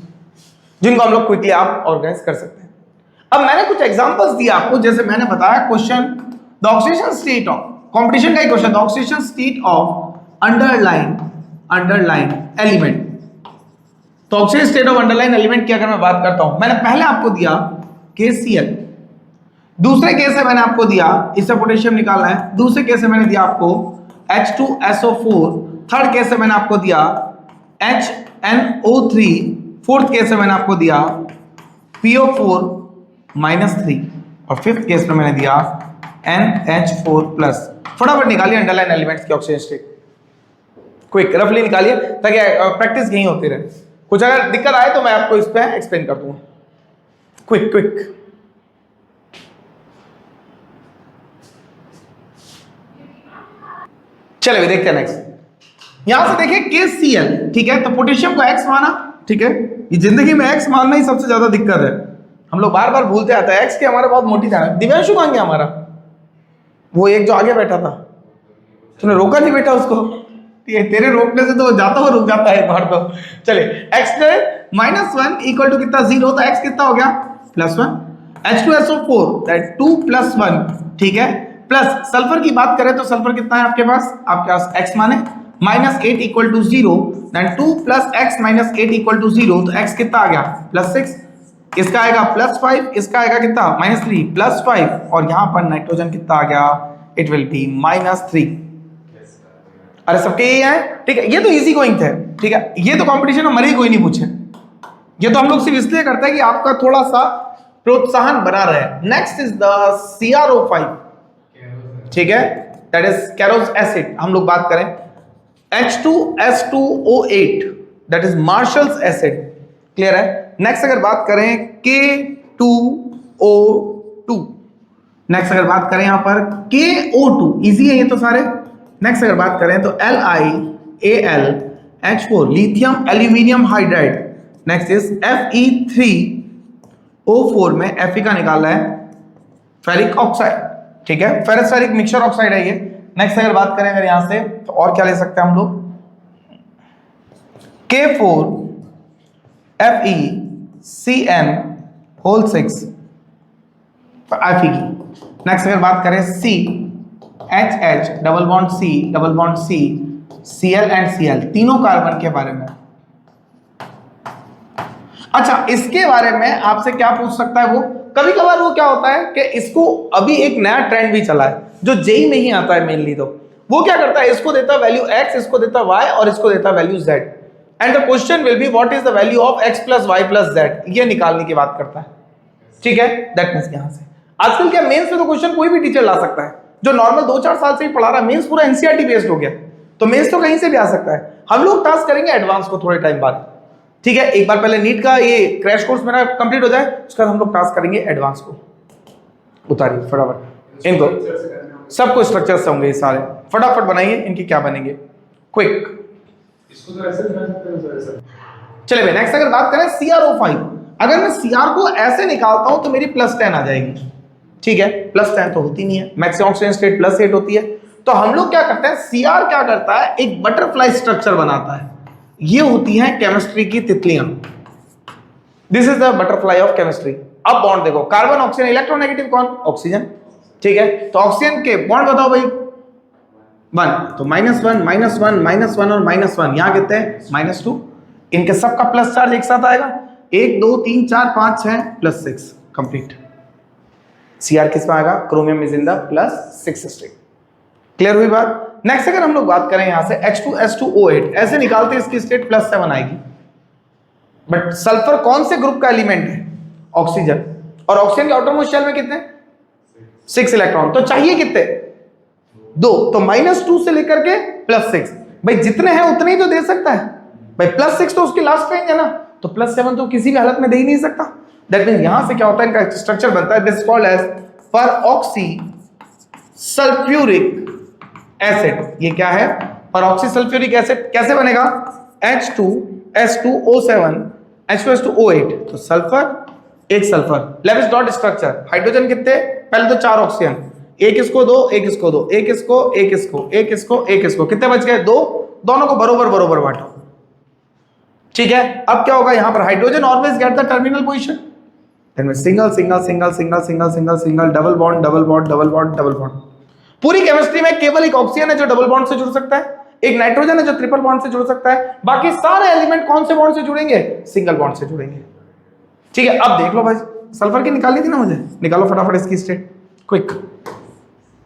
जिनको हम लोग क्विकली आप ऑर्गेनाइज कर सकते हैं। अब मैंने कुछ एग्जांपल्स दिए आपको, जैसे मैंने बताया question the oxidation state of, competition का ही question, the oxidation state of underline element. तो oxidation state of underline element की अगर मैं बात करता हूं, मैंने पहले आपको दिया KCl, दूसरे केस से मैंने आपको दिया, इससे पोटेशियम निकालना है, दूसरे केस से मैंने दिया आपको H2SO4, थर्ड केस से मैंने आपको दिया HNO3, फोर्थ केस में मैंने आपको दिया PO4 -3, और फिफ्थ केस में मैंने दिया NH4+। फटाफट निकालिए अंडरलाइन एलिमेंट्स की ऑक्सीजन स्टेट, क्विक रफली निकालिए ताकि प्रैक्टिस यहीं होती रहे। कुछ अगर दिक्कत आए तो मैं आपको इस पे एक्सप्लेन कर दूंगा। क्विक चलिए देखते हैं नेक्स्ट। यहां से देखिए KCl, ठीक है, तो पोटेशियम को X माना, ठीक है, ये जिंदगी में X मानना ही सबसे ज्यादा दिक्कत है, हम लोग बार बार भूलते आते हैं। X के हमारा बहुत मोटी जाना है। दिव्यांशु कहां गया हमारा, वो एक जो आगे बैठा था, तूने रोका नहीं बेटा उसको, तेरे रोकने से तो जाता हुआ रुक जाता है एक बार तो। चलिए X -1 इक्वल टू कितना 0, तो X कितना हो गया +1, H2SO4 दैट 2 + 1, ठीक है, प्लस सल्फर की बात करें तो सल्फर कितना है आपके पास X माने -8 इक्वल टू 0, देन 2 + X -8 इक्वल टू 0, तो X कितना आ गया +6, इसका आएगा +5, इसका आएगा कितना -3 +5, और यहां पर नाइट्रोजन कितना आ गया, इट विल बी -3। अरे सबके यही है, ठीक है, ये तो इजी गोइंग थे, ठीक है, ये तो कंपटीशन में मरे कोई नहीं पूछे, ये तो हम लोग सिर्फ इसलिए करते हैं कि आपका थोड़ा सा प्रोत्साहन बना रहे। नेक्स्ट इज द CrO5, ठीक है, दैट इज कैरोस एसिड। हम लोग बात करें H2S2O8 that is marshals acid, clear है। नेक्स्ट अगर बात करें K2O2, नेक्स्ट अगर बात करें यहां पर KO2, इजी है ये तो सारे। नेक्स्ट अगर बात करें तो LiAlH4 lithium aluminium hydride. Next is Fe3O4 में Fe का निकाला है फेरिक ऑक्साइड, ठीक है, फेरस फेरिक मिक्सचर ऑक्साइड है ये। नेक्स्ट अगर बात करें अगर यहां से तो और क्या ले सकते हैं हम लोग, K4FeCN होल 6 Fe की। नेक्स्ट अगर बात करें CHH double bond C Cl and Cl तीनों कार्बन के बारे में। अच्छा, इसके बारे में आपसे क्या पूछ सकता है वो, कभी कभार वो क्या होता है कि इसको अभी एक नया ट्रेंड भी चला है जो जेई में ही आता है मेनली, तो वो क्या करता है, इसको देता वैल्यू x, इसको देता y और इसको देता value z, and the question will be what is the value of x plus y plus z, ये निकालने की बात करता है। ठीक है, दैट मींस यहां से आजकल क्या मेंस में तो क्वेश्चन कोई भी टीचर ला सकता है, जो नॉर्मल 2-4 साल से ही पढ़ा रहा है, मेंस पूरा एनसीईआरटी बेस्ड हो गया, तो मेंस तो कहीं से भी आ सकता है। हम लोग टास्क करेंगे एडवांस को थोड़े टाइम बाद, ठीक है, एक बार पहले नीट का ये क्रैश कोर्स मेरा कंप्लीट हो जाए, उसके बाद हम लोग टास्क करेंगे एडवांस को। उतारिए फटाफट इनको, सब कुछ स्ट्रक्चर से होंगे ये सारे, फटाफट बनाइए, इनकी क्या बनेंगे क्विक। इसको तो ऐसे बना सकते हैं सर। चलिए भाई नेक्स्ट अगर बात करें CrO5, अगर मैं Cr को ऐसे निकालता हूं तो मेरी +10 आ जाएगी। ठीक है, +10 तो होती नहीं है, मैक्सिमम ऑक्सीजन स्टेट +8 होती है, तो हम लोग क्या करते हैं, Cr क्या करता है, एक बटरफ्लाई स्ट्रक्चर बनाता है। ये होती हैं केमिस्ट्री की तितलियां, this is the butterfly of chemistry. अब बॉन्ड देखो, कार्बन ऑक्सीजन, इलेक्ट्रोनेगेटिव कौन, ऑक्सीजन। ठीक है, तो ऑक्सीजन के बॉन्ड बताओ भाई, 1 तो -1 -1 -1 और -1, यहां कितने हैं -2, इनके सबका प्लस चार्ज एक साथ आएगा, 1 2 3 4 5 6 +6 कंप्लीट। Cr किस में आएगा, chromium is in the +6 state. Clear हुई बात। नेक्स्ट अगर हम लोग बात करें यहां से H2S2O8, ऐसे निकालते हैं, इसकी स्टेट +7 आएगी, बट सल्फर कौन से ग्रुप का एलिमेंट है, ऑक्सीजन, और ऑक्सीजन के आउटरमोस्ट शेल में कितने 6 इलेक्ट्रॉन, तो चाहिए कितने 2, तो -2 से लेकर के +6, भाई जितने हैं उतने ही तो दे सकता है भाई, +6 तो उसकी लास्ट रेंज है ना, तो +7 तो किसी भी हालत में दे ही नहीं सकता। दैट मींस यहां से क्या होता है, इनका स्ट्रक्चर बनता है, this called as peroxy sulphuric acid. ये क्या है, परऑक्सी सल्फ्यूरिक एसिड, कैसे बनेगा, H2S2O7 H2S2O8, तो सल्फर एक sulphur, Lewis dot structure, hydrogen कितने, पहले तो 4 ऑक्सीजन, एक इसको दो, एक इसको दो, एक इसको, एक इसको, एक इसको, एक इसको, कितने बच गए 2, दोनों को बरोबर बरोबर बांटो। ठीक है, अब क्या होगा, यहां पर hydrogen always get the terminal position, then single single single single single single single, double bond double bond double bond double bond. पूरी केमिस्ट्री में केवल एक ऑक्सीजन है जो डबल बॉन्ड से जुड़ सकता है, एक नाइट्रोजन है जो ट्रिपल बॉन्ड से जुड़ सकता है, बाकी सारे एलिमेंट कौन से बॉन्ड से जुड़ेंगे, सिंगल बॉन्ड से जुड़ेंगे। ठीक है, अब देख लो भाई, सल्फर की निकालनी थी ना मुझे, निकालो फटाफट इसकी स्टेट क्विक।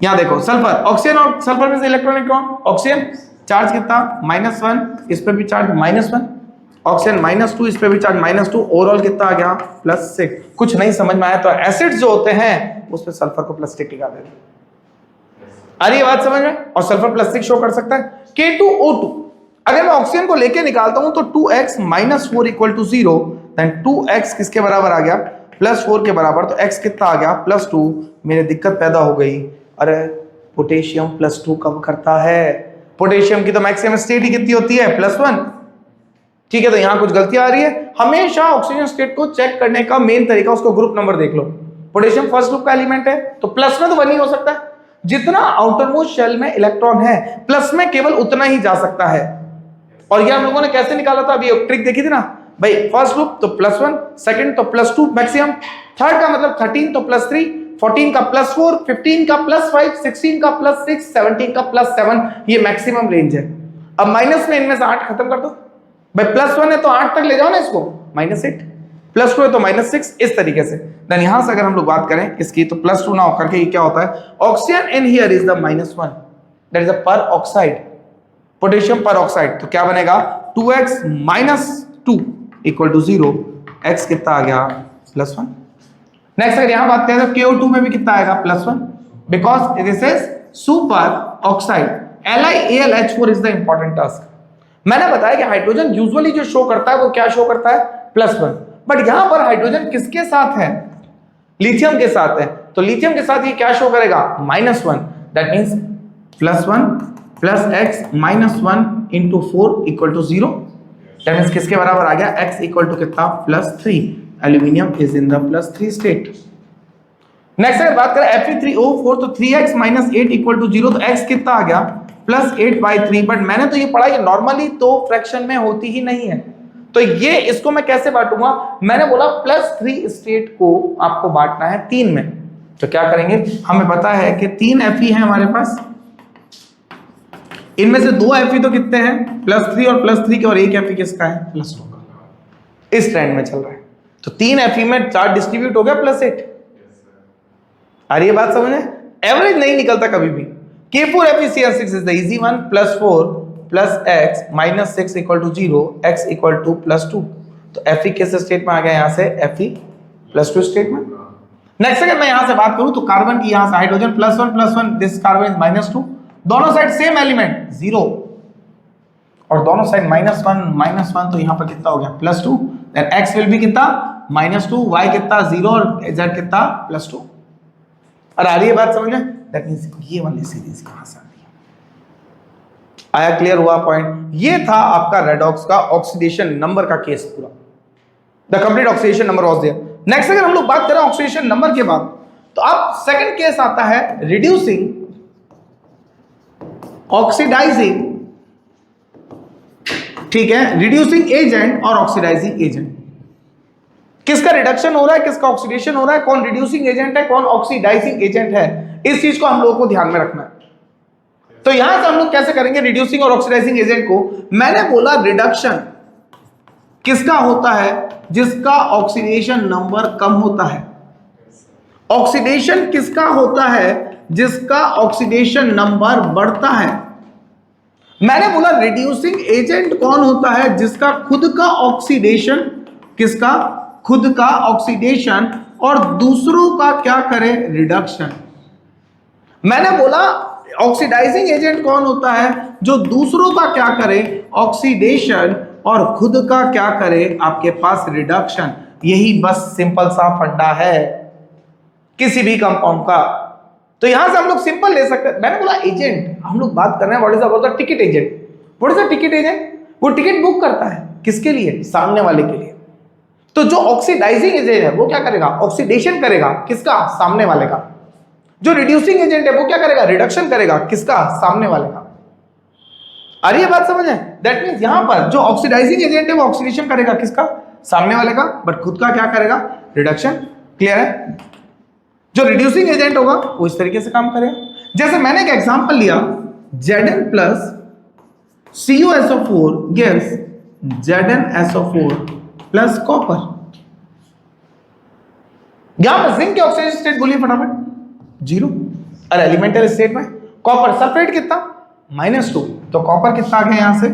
यहां देखो सल्फर, ऑक्सीजन और सल्फर में से इलेक्ट्रॉन कौन, ऑक्सीजन, चार्ज कितना -1, इस पे भी चार्ज -1, ऑक्सीजन -2, इस पे भी चार्ज -2, ओवरऑल कितना आ गया +6। कुछ नहीं समझ में आया तो एसिड्स जो होते हैं उस पे सल्फर को +6 लगा देते, अरे ये बात समझ में, और सल्फर +6 शो कर सकता है। K2O2, अगर मैं ऑक्सीजन को लेके निकालता हूं तो 2x - 4 = 0, देन 2x किसके बराबर आ गया, +4 के बराबर, तो x कितना आ गया +2। मेरे दिक्कत पैदा हो गई, अरे पोटेशियम +2 कब करता है, पोटेशियम की तो मैक्सिमम स्टेट ही कितनी होती है +1। ठीक है, तो यहां कुछ गलतियां आ रही है। हमेशा ऑक्सीजन स्टेट को चेक करने का मेन तरीका, उसको ग्रुप नंबर देख लो, पोटेशियम फर्स्ट ग्रुप का एलिमेंट है, तो प्लस में तो 1 ही हो सकता है, जितना आउटरमोस्ट शेल में इलेक्ट्रॉन है प्लस में केवल उतना ही जा सकता है। और ये हम लोगों ने कैसे निकाला था, अभी एक ट्रिक देखी थी ना भाई, फर्स्ट ग्रुप तो +1, सेकंड तो +2 मैक्सिमम, थर्ड का मतलब 13 तो +3, 14 का +4, 15 का +5, 16 का +6, 17 का +7, ये मैक्सिमम रेंज है। अब माइनस में इनमें से 8 खत्म कर दो भाई, +1 है तो 8 तक ले जाओ ना इसको, -8, +2 है तो -6, इस तरीके से। देन यहां से अगर हम लोग बात करें इसकी, तो +2 ना होकर के ये क्या होता है, oxygen in here is the -1, that is a पर ऑक्साइड, पोटेशियम पर ऑक्साइड, तो क्या बनेगा 2x - 2 = 0, x कितना आ गया +1। नेक्स्ट अगर यहां बात करें तो KO2 में भी कितना आएगा +1, because this is super oxide. LiAlH4 is the important task. मैंने बताया कि हाइड्रोजन यूजुअली जो शो करता है वो क्या शो करता है +1, बट यहां पर हाइड्रोजन किसके साथ है, लिथियम के साथ है, तो लिथियम के साथ ये क्या शो करेगा -1, that means +1 + x - 1 × 4 = 0, that means किसके बराबर आ गया, x = कितना +3, aluminium is in the +3 state. Next अगर बात करें Fe3O4 तो 3x माइनस 8 इक्वल टू 0, तो x कितना आ गया प्लस 8/3। बट मैंने तो ये पढ़ा कि नॉर्मली तो फ्रैक्शन में होती ही नहीं है, तो ये इसको मैं कैसे बांटूंगा, मैंने बोला +3 स्टेट को आपको बांटना है 3 में। तो क्या करेंगे, हमें पता है कि 3 Fe है हमारे पास, इनमें से 2 Fe तो कितने हैं +3 और +3 के, और 1 Fe किसका है +2 का। इस ट्रेंड में चल रहा है, तो 3 Fe में 4 डिस्ट्रीब्यूट हो गया +8। आ रही है बात समझ में, एवरेज नहीं निकलता कभी भी। K4FeCl6 is the easy one, +4 + x - 6 = 0, x = +2। तो Fe किस स्टेट में आ गया, यहां से Fe +2 स्टेट में। नेक्स्ट अगर मैं यहां से बात करूं तो कार्बन की यहां से हाइड्रोजन +1 दिस कार्बन इज -2, दोनों साइड सेम एलिमेंट 0, और दोनों साइड -1 तो यहां पर कितना हो गया +2, देन x विल बी कितना -2, y कितना 0 और z कितना +2। और आ रही है बात समझ में, दैट मींस ये वाली सीरीज कहां से आ रही है। आया, क्लियर हुआ पॉइंट। ये था आपका रेडॉक्स का ऑक्सीडेशन नंबर का केस पूरा, the complete oxidation number was there. Next अगर हम लोग बात करें ऑक्सीडेशन नंबर के बाद, तो अब सेकंड केस आता है रिड्यूसिंग, ऑक्सीडाइजिंग, ठीक है, रिड्यूसिंग एजेंट और ऑक्सीडाइजिंग एजेंट। किसका रिडक्शन हो रहा है, किसका ऑक्सीडेशन हो रहा है, कौन रिड्यूसिंग एजेंट है, कौन ऑक्सीडाइजिंग एजेंट है, इस चीज को हम लोगों को ध्यान में रखना है। तो यहां से हम लोग कैसे करेंगे रिड्यूसिंग और ऑक्सीडाइजिंग एजेंट को, मैंने बोला रिडक्शन किसका होता है, जिसका ऑक्सीडेशन नंबर कम होता है। ऑक्सीडेशन किसका होता है, जिसका ऑक्सीडेशन नंबर बढ़ता है। मैंने बोला रिड्यूसिंग एजेंट कौन होता है, जिसका खुद का ऑक्सीडेशन, किसका खुद का ऑक्सीडेशन और दूसरों का क्या करे रिडक्शन। मैंने बोला ऑक्सीडाइजिंग एजेंट कौन होता है, जो दूसरों का क्या करे ऑक्सीडेशन और खुद का क्या करे आपके पास रिडक्शन। यही बस सिंपल सा फंडा है किसी भी कंपाउंड का। तो यहां से हम लोग सिंपल ले सकते हैं। मैंने बोला एजेंट, हम लोग बात कर रहे हैं what is about the ticket agent. What is the ticket agent, वो टिकट बुक करता है किसके लिए, सामने वाले के लिए। तो जो ऑक्सीडाइजिंग एजेंट है वो क्या करेगा, ऑक्सीडेशन करेगा, किसका, सामने वाले का। जो रिड्यूसिंग एजेंट है वो क्या करेगा, रिडक्शन करेगा, किसका, सामने वाले का। आ रही है बात समझ में, दैट मींस यहां पर जो ऑक्सीडाइजिंग एजेंट है वो ऑक्सीडेशन करेगा, किसका, सामने वाले का, बट खुद का क्या करेगा, रिडक्शन। क्लियर है। जो रिड्यूसिंग एजेंट होगा वो इस तरीके से काम करेगा। जैसे मैंने एक एग्जांपल लिया, Zn + CuSO4 gives ZnSO4 plus copper. यहां पर जिंक के ऑक्सीडेशन स्टेट बोलिए फटाफट, 0, और एलिमेंटल स्टेट में कॉपर सल्फेट कितना -2, तो कॉपर कितना आ गया यहां से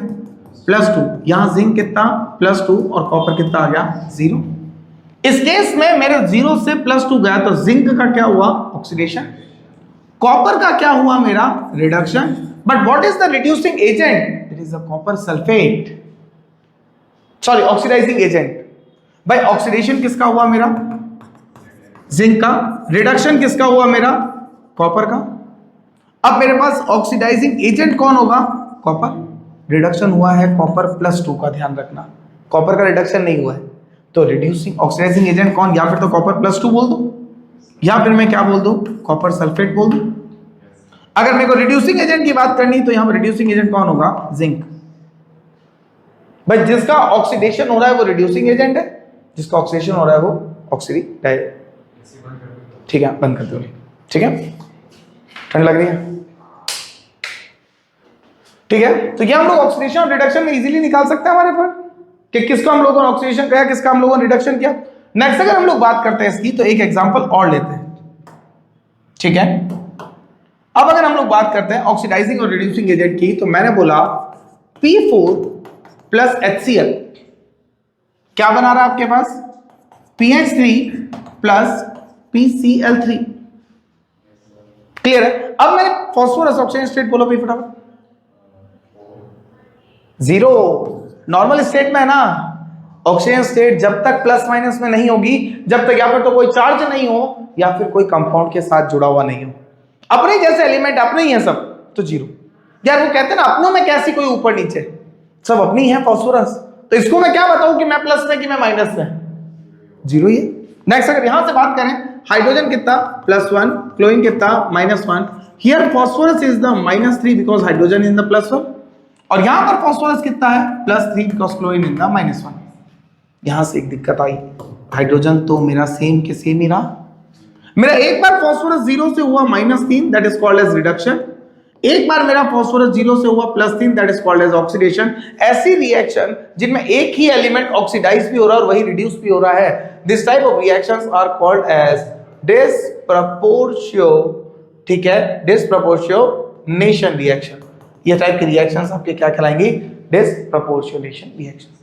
+2, यहां जिंक कितना +2 और कॉपर कितना आ गया 0। इस केस में मेरे 0 से +2 गया, तो जिंक का क्या हुआ ऑक्सीडेशन, कॉपर का क्या हुआ मेरा reduction. But what is the reducing agent, it is the copper sulphate, sorry oxidising agent. भाई ऑक्सीडेशन किसका हुआ मेरा, जिंक का, रिडक्शन किसका हुआ मेरा, कॉपर का। अब मेरे पास ऑक्सीडाइजिंग एजेंट कौन होगा, कॉपर, रिडक्शन हुआ है कॉपर +2 का, ध्यान रखना कॉपर का रिडक्शन नहीं हुआ है। तो रिड्यूसिंग ऑक्सीडाइजिंग एजेंट कौन, या फिर तो कॉपर +2 बोल दो, या फिर मैं क्या बोल दूं, कॉपर सल्फेट बोल दूं। अगर मेरे को रिड्यूसिंग एजेंट की बात करनी तो यहां पर रिड्यूसिंग एजेंट कौन होगा, जिंक। भाई जिसका ऑक्सीडेशन हो रहा है वो रिड्यूसिंग एजेंट है, जिसका ऑक्सीडेशन हो रहा है वो ऑक्सीडाइज। ठीक है, बंद कर दो, ठीक है, ठंड लग रही है, ठीक है। तो ये हम लोग ऑक्सीडेशन और रिडक्शन में इजीली निकाल सकते हैं हमारे पर कि किसको हम लोगों ने ऑक्सीडेशन किया, किसका हम लोगों ने रिडक्शन किया। नेक्स्ट अगर हम लोग बात करते हैं इसकी, तो एक एग्जांपल और लेते हैं, ठीक है। अब अगर हम लोग बात करते हैं ऑक्सीडाइजिंग और रिड्यूसिंग एजेंट की, तो मैंने बोला P4 + HCl क्या बना रहा है आपके पास, PH3 + PCl3। क्लियर है। अब मैंने फास्फोरस ऑक्सीजन स्टेट बोलो भाई फटाफट, 0 नॉर्मल स्टेट में है ना। ऑक्सीजन स्टेट जब तक +- में नहीं होगी, जब तक या फिर तो कोई चार्ज नहीं हो या फिर कोई कंपाउंड के साथ जुड़ा हुआ नहीं हो, अपने जैसे एलिमेंट अपने ही है सब, तो 0। यार वो कहते हैं ना अपनों में कैसी कोई ऊपर नीचे, सब अपनी है फास्फोरस। तो इसको मैं क्या बताऊं कि मैं प्लस में कि मैं माइनस में, 0 ही है। नेक्स्ट अगर यहां से बात करें, हाइड्रोजन कितना +1, क्लोरीन कितना -1, here phosphorus is the -3 because hydrogen in the +1, और यहां पर फॉस्फोरस कितना है +3 बिकॉज क्लोरीन इन द -1। यहां से एक दिक्कत आई, हाइड्रोजन तो मेरा सेम के सेम ही रहा, मेरा एक बार फॉस्फोरस 0 से हुआ -3 that is called as reduction, एक बार मेरा फॉस्फोरस 0 से हुआ +3 that is called as oxidation. ऐसी रिएक्शन जिनमें एक ही एलिमेंट ऑक्सीडाइज भी हो रहा है और वही रिड्यूस भी हो रहा है, this type of reactions are called as disproportion, ठीक है, डिस्प्रपोर्शनेशन रिएक्शन। ये टाइप के रिएक्शंस आपके क्या कहलाएंगे, डिस्प्रपोर्शनेशन रिएक्शंस।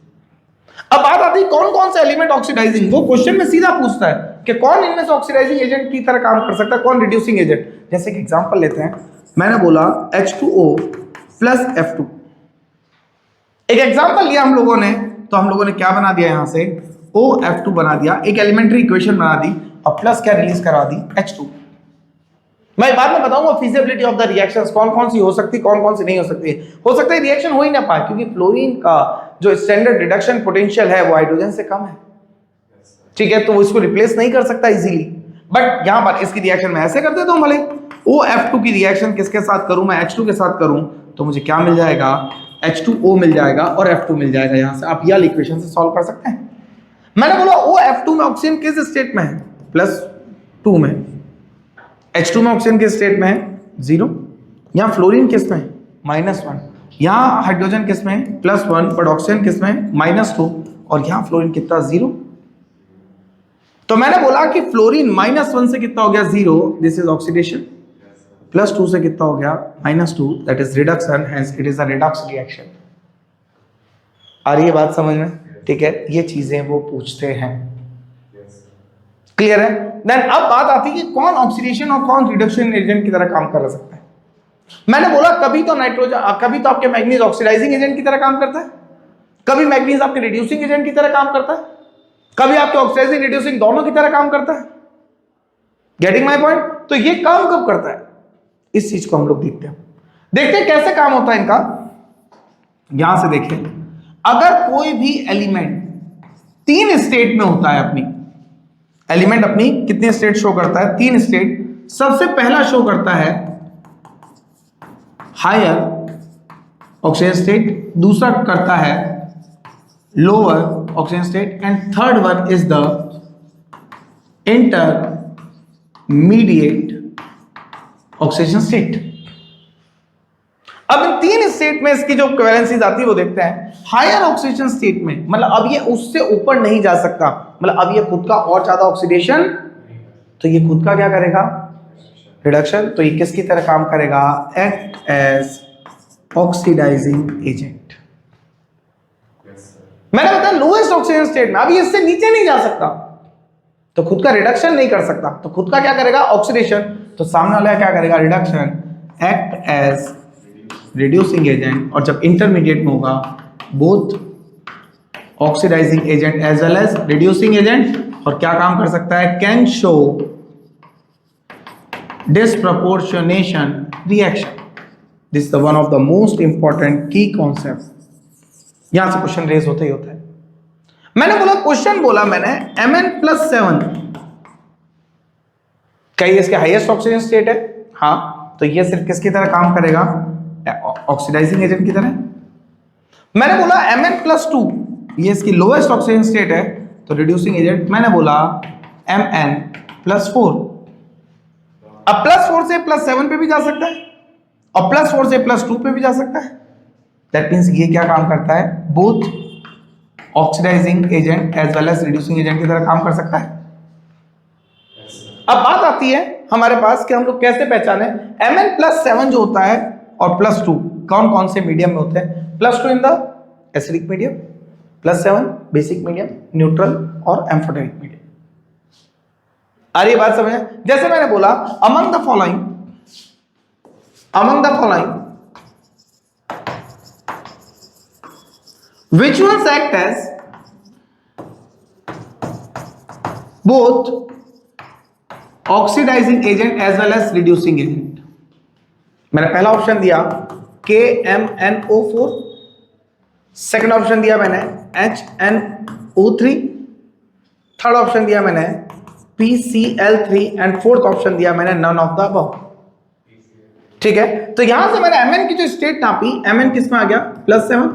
अब बात आती है कौन कौन से एलिमेंट ऑक्सीडाइजिंग, वो क्वेश्चन में सीधा पूछता है कि कौन इनमें से ऑक्सीडाइजिंग एजेंट की तरह काम कर सकता है, कौन रिड्यूसिंग एजेंट। जैसे कि एग्जांपल लेते हैं, मैंने बोला H2O + F2, एक एग्जांपल लिया हम लोगों ने, तो हम लोगों ने क्या बना दिया, यहां से OF2 बना दिया, एक एलिमेंट्री इक्वेशन बना दी और प्लस क्या रिलीज करा दी, H2। मैं बाद में बताऊंगा फिजिबिलिटी ऑफ द रिएक्शंस, कौन कौन सी हो सकती, कौन कौन सी नहीं हो सकती। हो सकता है रिएक्शन हो ही ना पाए क्योंकि फ्लोरीन का जो स्टैंडर्ड रिडक्शन पोटेंशियल है वो हाइड्रोजन से कम है, ठीक है, तो वो इसको रिप्लेस नहीं कर सकता इजीली। बट यहां पर इसकी रिएक्शन में ऐसे कर देता हूं, भले OF2 की रिएक्शन किसके साथ करूं, मैं H2 के साथ करूं, तो मुझे क्या मिल जाएगा, H2O मिल जाएगा और F2 मिल जाएगा। यहां से आप यह इक्वेशन से सॉल्व कर सकते हैं। मैंने बोला OF2 में ऑक्सीजन किस स्टेट में है, +2 में, H2 में ऑक्सीजन किस स्टेट में है, 0, यहां फ्लोरीन किस में है, -1, यहां हाइड्रोजन किस में है, +1, बट ऑक्सीजन किस में है, -2, और यहां फ्लोरीन कितना, 0। तो मैंने बोला कि फ्लोरीन -1 से कितना हो गया, 0, दिस इज ऑक्सीडेशन, +2 से कितना हो गया, -2, that is reduction, hence it is a redox reaction. आ रही है बात समझ में, ठीक है, ये चीजें वो पूछते हैं, क्लियर है। देन अब बात आती है कि कौन ऑक्सीडेशन और कौन रिडक्शन एजेंट की तरह काम कर सकता है। मैंने बोला कभी तो नाइट्रोजन, कभी तो आपके मैग्नीज ऑक्सीडाइजिंग एजेंट की तरह काम करता है, कभी मैग्नीज आपके रिड्यूसिंग एजेंट की तरह काम करता है, कभी आपके ऑक्सीडाइजिंग रिड्यूसिंग दोनों की तरह काम करता है। Getting my point. तो ये काम कब करता है, इस चीज को हम लोग देखते हैं कैसे काम होता है इनका। यहां से देखिए, अगर कोई भी एलिमेंट 3 स्टेट में होता है, अपनी एलिमेंट अपनी कितने स्टेट शो करता है, 3 स्टेट। सबसे पहला शो करता है हायर ऑक्सीजन स्टेट, दूसरा करता है lower oxygen state, and third one is the intermediate oxygen state. अब इन 3 स्टेट में इसकी जो वैलेंसीज आती है वो देखते हैं। हायर ऑक्सीडेशन स्टेट में मतलब अब ये उससे ऊपर नहीं जा सकता, मतलब अब ये खुद का और ज्यादा ऑक्सीडेशन, तो ये खुद का क्या करेगा, रिडक्शन। तो ये किसकी तरह काम करेगा, एक्ट एज ऑक्सीडाइजिंग एजेंट। मैंने बताया लोएस्ट ऑक्सीजन स्टेट में अब ये इससे नीचे नहीं जा सकता, तो खुद का रिडक्शन नहीं कर सकता, तो खुद का क्या करेगा, ऑक्सीडेशन। तो सामने वाला क्या करेगा, reduction, act as reducing agent. और जब इंटरमीडिएट में होगा, both oxidising agent as well as reducing agent. और क्या काम कर सकता है, can show disproportionation reaction. This is one of the most important key concept. यहां से क्वेश्चन रेज होते ही होता है। मैंने बोला क्वेश्चन बोला मैंने Mn+7, क्या ये इसके हाईएस्ट ऑक्सीजन स्टेट है, हाँ, तो ये सिर्फ किसकी तरह काम करेगा, ऑक्सीडाइजिंग एजेंट की तरह। मैंने बोला Mn+2, ये इसकी लोएस्ट ऑक्सीजन स्टेट है, तो रिड्यूसिंग एजेंट। मैंने बोला Mn+4, अब +4 से +7 पे भी जा सकता है और +4 से +2 पे भी जा सकता है। दैट मीन्स ये क्या काम करता है, both oxidising agent as well as reducing agent की तरह काम कर सकता है। अब बात आती है हमारे पास कि हम लोग कैसे पहचाने Mn+7 जो होता है और +2 कौन कौन से मीडियम में होते हैं। +2 in the acidic medium, +7 basic medium, neutral और एम्फोटेरिक मीडियम। आ रही बात समझ में। जैसे मैंने बोला among the following which ones act as both oxidizing agent as well as reducing agent। मैंने पहला ऑप्शन दिया KMnO4, सेकंड ऑप्शन दिया मैंने HNO3, थर्ड ऑप्शन दिया मैंने PCl3 एंड फोर्थ ऑप्शन दिया मैंने नन ऑफ द अबव। ठीक है, तो यहां से मैंने Mn की जो स्टेट नापी, Mn किस में आ गया +7।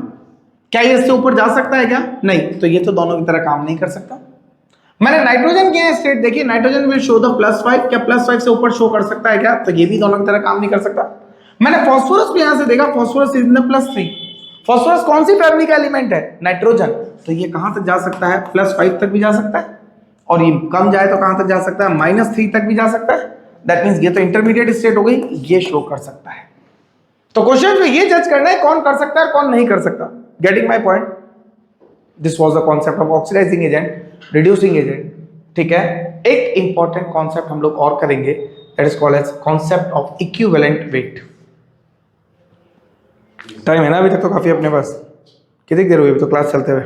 क्या ये इससे ऊपर जा सकता है क्या? नहीं, तो ये तो दोनों की तरह काम नहीं कर सकता। मैंने नाइट्रोजन की स्टेट देखी, नाइट्रोजन विल शो द +5, क्या +5 से ऊपर शो कर सकता है क्या? तो ये भी दोनों की तरह काम नहीं कर सकता। मैंने फास्फोरस भी यहां से देखा, phosphorus is in the +3। Phosphorus कौन सी फैमिली का एलिमेंट है? नाइट्रोजन। तो ये कहां तक जा सकता है? +5 तक भी जा सकता है, और ये कम जाए तो कहां तक जा सकता है? -3 तक भी जा सकता है। दैट मींस ये तो इंटरमीडिएट स्टेट हो गई, ये शो कर सकता है। तो क्वेश्चन में ये जज करना है कौन कर सकता है कौन नहीं कर सकता। Getting my point? This was the concept of oxidising agent, reducing agent. ठीक है, एक इंपॉर्टेंट कॉन्सेप्ट हम लोग और करेंगे, that is called as concept of equivalent weight. Time है ना अभी तक तो काफी अपने पास? कितनी देर हुई अभी तो क्लास चलते हुए?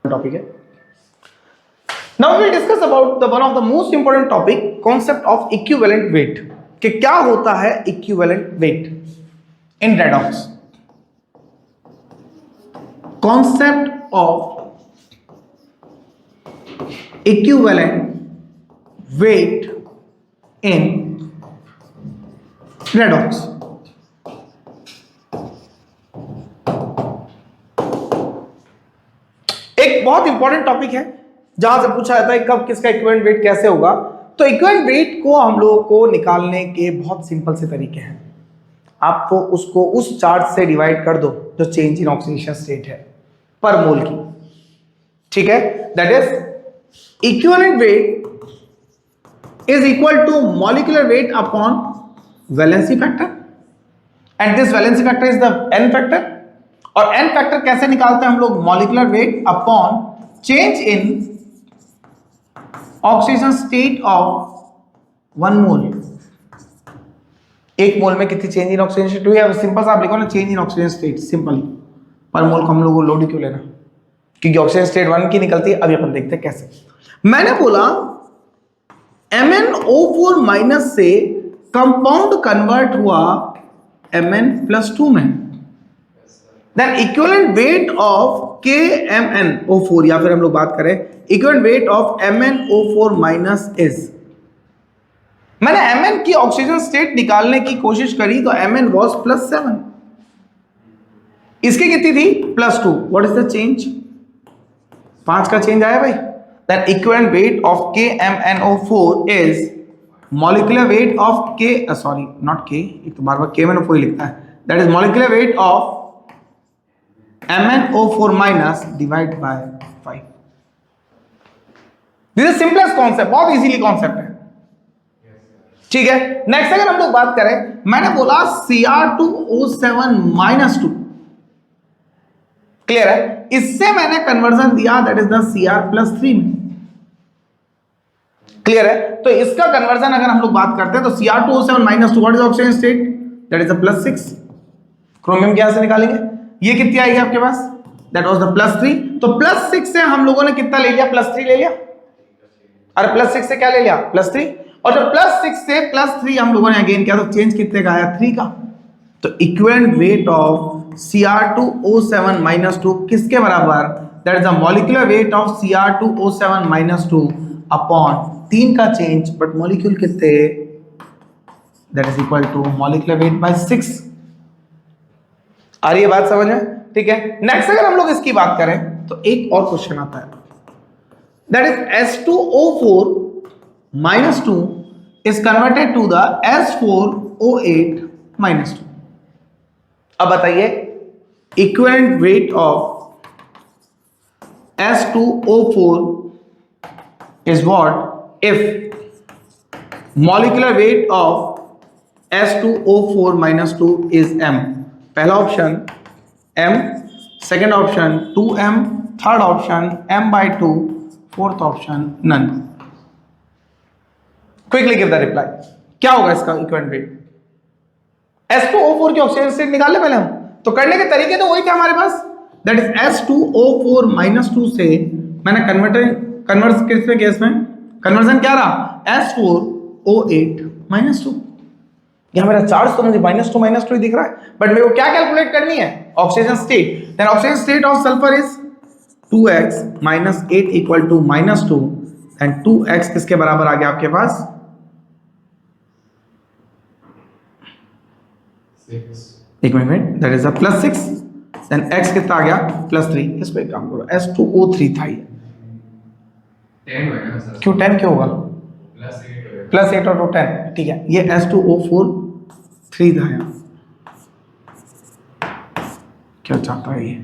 टॉपिक है। Now we will discuss about the one of the most important topic, concept of equivalent weight. कि क्या होता है equivalent weight in redox. Concept of equivalent weight in redox. एक बहुत इंपॉर्टेंट टॉपिक है जहां से पूछा जाता है कब किसका इक्विवेलेंट वेट कैसे होगा। तो इक्विवेलेंट वेट को हम लोगों को निकालने के बहुत सिंपल से तरीके हैं। आपको उसको उस चार्ज से डिवाइड कर दो जो चेंज इन ऑक्सीडेशन स्टेट है पर मोल की। ठीक है, that is equivalent weight is equal to molecular weight upon valency factor, and this valency factor is the n factor. और एन फैक्टर कैसे निकालते हैं हम लोग? Molecular weight upon change in oxidation state of 1 mole. एक mole में कितनी change in oxygen state हुई है? सिंपल सा आप लिखो ना, change in oxygen state simply. पर मोल को हम लोग को लोड क्यों लेना? क्योंकि ऑक्सीजन स्टेट 1 की निकलती है। अभी अपन देखते हैं कैसे। मैंने बोला MnO4 माइनस से कंपाउंड कन्वर्ट हुआ Mn+2 में, then equivalent weight of KMnO4, या फिर हम लोग बात करें equivalent weight of MnO4 minus is. मैंने Mn की ऑक्सीजन स्टेट निकालने की कोशिश करी तो Mn वाज +7, इसकी कितनी थी? +2। What is the change? 5 का चेंज आया भाई। That equivalent weight of KMnO4 is molecular weight of sorry not K, एक तो बार-बार KMnO4 ही लिखता है। That is molecular weight of MnO4 minus divide by 5। This is simplest concept, बहुत easily concept है। ठीक है, नेक्स्ट अगर हम लोग बात करें, मैंने बोला Cr2O7-2, क्लियर है? इससे मैंने कन्वर्जन दिया दैट इज द Cr+3 में, क्लियर है? तो इसका कन्वर्जन अगर हम लोग बात करते हैं तो Cr2O7-2 what is oxygen state? That is the +6। Chromium क्या से निकालेंगे? ये कितनी आएगी आपके पास? That was the +3। तो +6 से हम लोगों ने कितना ले लिया? +3 ले लिया। और +6 से क्या ले लिया? +3। और जब +6 से +3 हम लोगों ने अगेन किया तो चेंज कितने का आया? 3 का। तो इक्विवेलेंट वेट ऑफ Cr2O7-2 किसके बराबर? That is the molecular weight of Cr2O7-2 upon 3 का चेंज, बट मॉलिक्यूल कितने? That is equal to molecular weight by 6। आ रही है बात समझ में? ठीक है, नेक्स्ट अगर हम लोग इसकी बात करें तो एक और क्वेश्चन आता है, that is H2O4-2 is converted to the S4O8-2। अब बताइए equivalent weight of S2O4 is what if molecular weight of S2O4-2 is M। पहला option M, second option 2M, third option M/2, fourth option none. Quickly give the reply. क्या होगा इसका equivalent weight? S2O4 की oxygen state निकाल ले पहले हम, तो करने के तरीके तो वही थे हमारे पास। दैट इज S2O4-2 से मैंने कन्वर्ट किसमें केस में कन्वर्जन क्या रहा? S4O8-2। यहां मेरा चार्ज तो मुझे -2 ही दिख रहा है, बट मेरे को क्या कैलकुलेट करनी है? Oxygen state. Then oxygen state of sulphur is 2x minus 8 equal to -2 and 2x किसके बराबर आ गया आपके पास? 6. एक minute, that is +6 then x कितना आ गया? +3। इस पे काम करो, S2O3 था ये। 10 होएगा ना सर? क्यों 10 क्यों होगा? +8 होएगा। +8 और 2 10, ठीक है। ये S2O4 था यार, क्या चाहता है ये?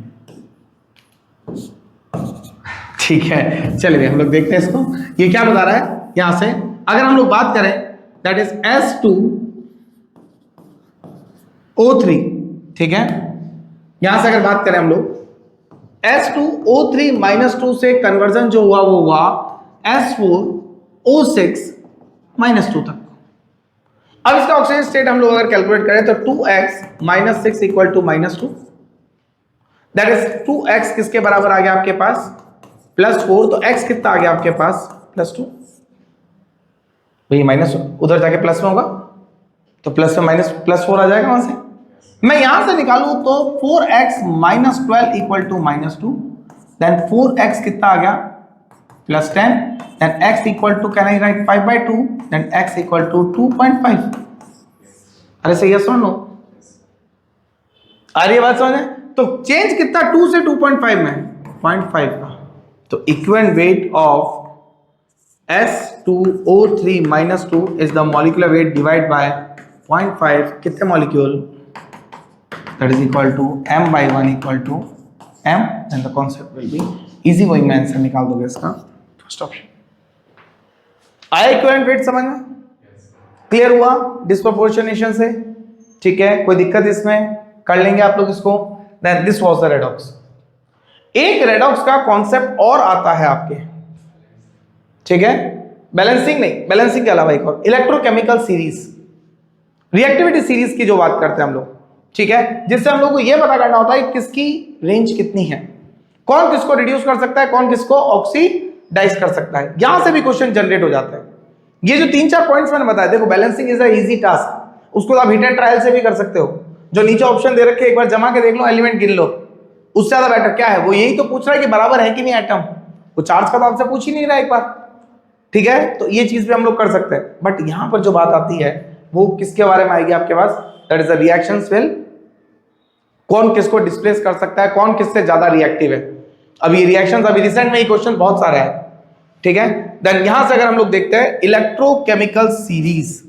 ठीक है, चलिए हम लोग देखते हैं इसको। ये क्या बता रहा है यहां से? अगर हम लोग बात करें दैट इज S2O3, ठीक है। यहां से अगर बात करें हम लोग S2O3 -2 से कन्वर्जन जो हुआ वो हुआ S4O6 -2 तक। अब इसका ऑक्सीजन स्टेट हम लोग अगर कैलकुलेट करें तो 2x - 6 equal to -2, that is 2x किसके बराबर आ गया आपके पास? +4। तो x कितना आ गया आपके पास? +2। भाई माइनस उधर जाके प्लस में होगा तो प्लस में माइनस +4 आ जाएगा वहां से। मैं यहां से निकालूं तो 4x - 12 equal to -2, then 4x कितना आ गया? +10, then x equal to can I write 5/2, then x equal to 2.5। अरे सही है, सुन लो, आ रही है बात समझ? तो चेंज कितना 2 से 2.5 में? 0.5 का। तो equivalent weight of S2O3 -2 is the molecular weight divide by 0.5, कितने molecule? That is equal to m/1 equal to m, and the concept will be easy. वही मैं आंसर निकाल दोगे इसका, फर्स्ट ऑप्शन। आया इक्विवेलेंट वेट समझ में? क्लियर हुआ डिस्प्रोपोर्शनेशन से? ठीक है, कोई दिक्कत इसमें? कर लेंगे आप लोग इसको। Then this was the redox. एक रेडॉक्स का कॉन्सेप्ट और आता है आपके, ठीक है, बैलेंसिंग नहीं, बैलेंसिंग के अलावा एक और इलेक्ट्रोकेमिकल सीरीज, रिएक्टिविटी सीरीज की जो बात करते हैं हम लोग, ठीक है, जिससे हम लोग को यह पता करना होता है किसकी रेंज कितनी है, कौन किसको रिड्यूस कर सकता है, कौन किसको ऑक्सीडाइज कर सकता है। यहां से भी क्वेश्चन जनरेट हो जाता है। ये जो 3-4 पॉइंट्स मैंने बताया, देखो balancing is a easy task, उसको आप हिट एंड ट्रायल से भी कर सकते हो। जो नीचे ऑप्शन दे रखे एक बार जमा के देख लो, एलिमेंट गिन लो, उससे ज्यादा बेटर क्या है? वो यही तो पूछ रहा है कि बराबर है कि नहीं एटम, वो चार्ज का तो आपसे पूछ ही नहीं रहा एक बार, ठीक है। तो ये चीज भी हम लोग कर सकते हैं, बट यहां पर जो बात आती है वो किसके बारे में आएगी आपके पास? That is the reactions will, कौन किसको डिस्प्लेस कर सकता है, कौन किससे ज्यादा रिएक्टिव है। अब ये रिएक्शंस अभी रिसेंट में ही क्वेश्चन बहुत सारे हैं, ठीक है। देन यहां से अगर हम लोग देखते हैं इलेक्ट्रोकेमिकल सीरीज,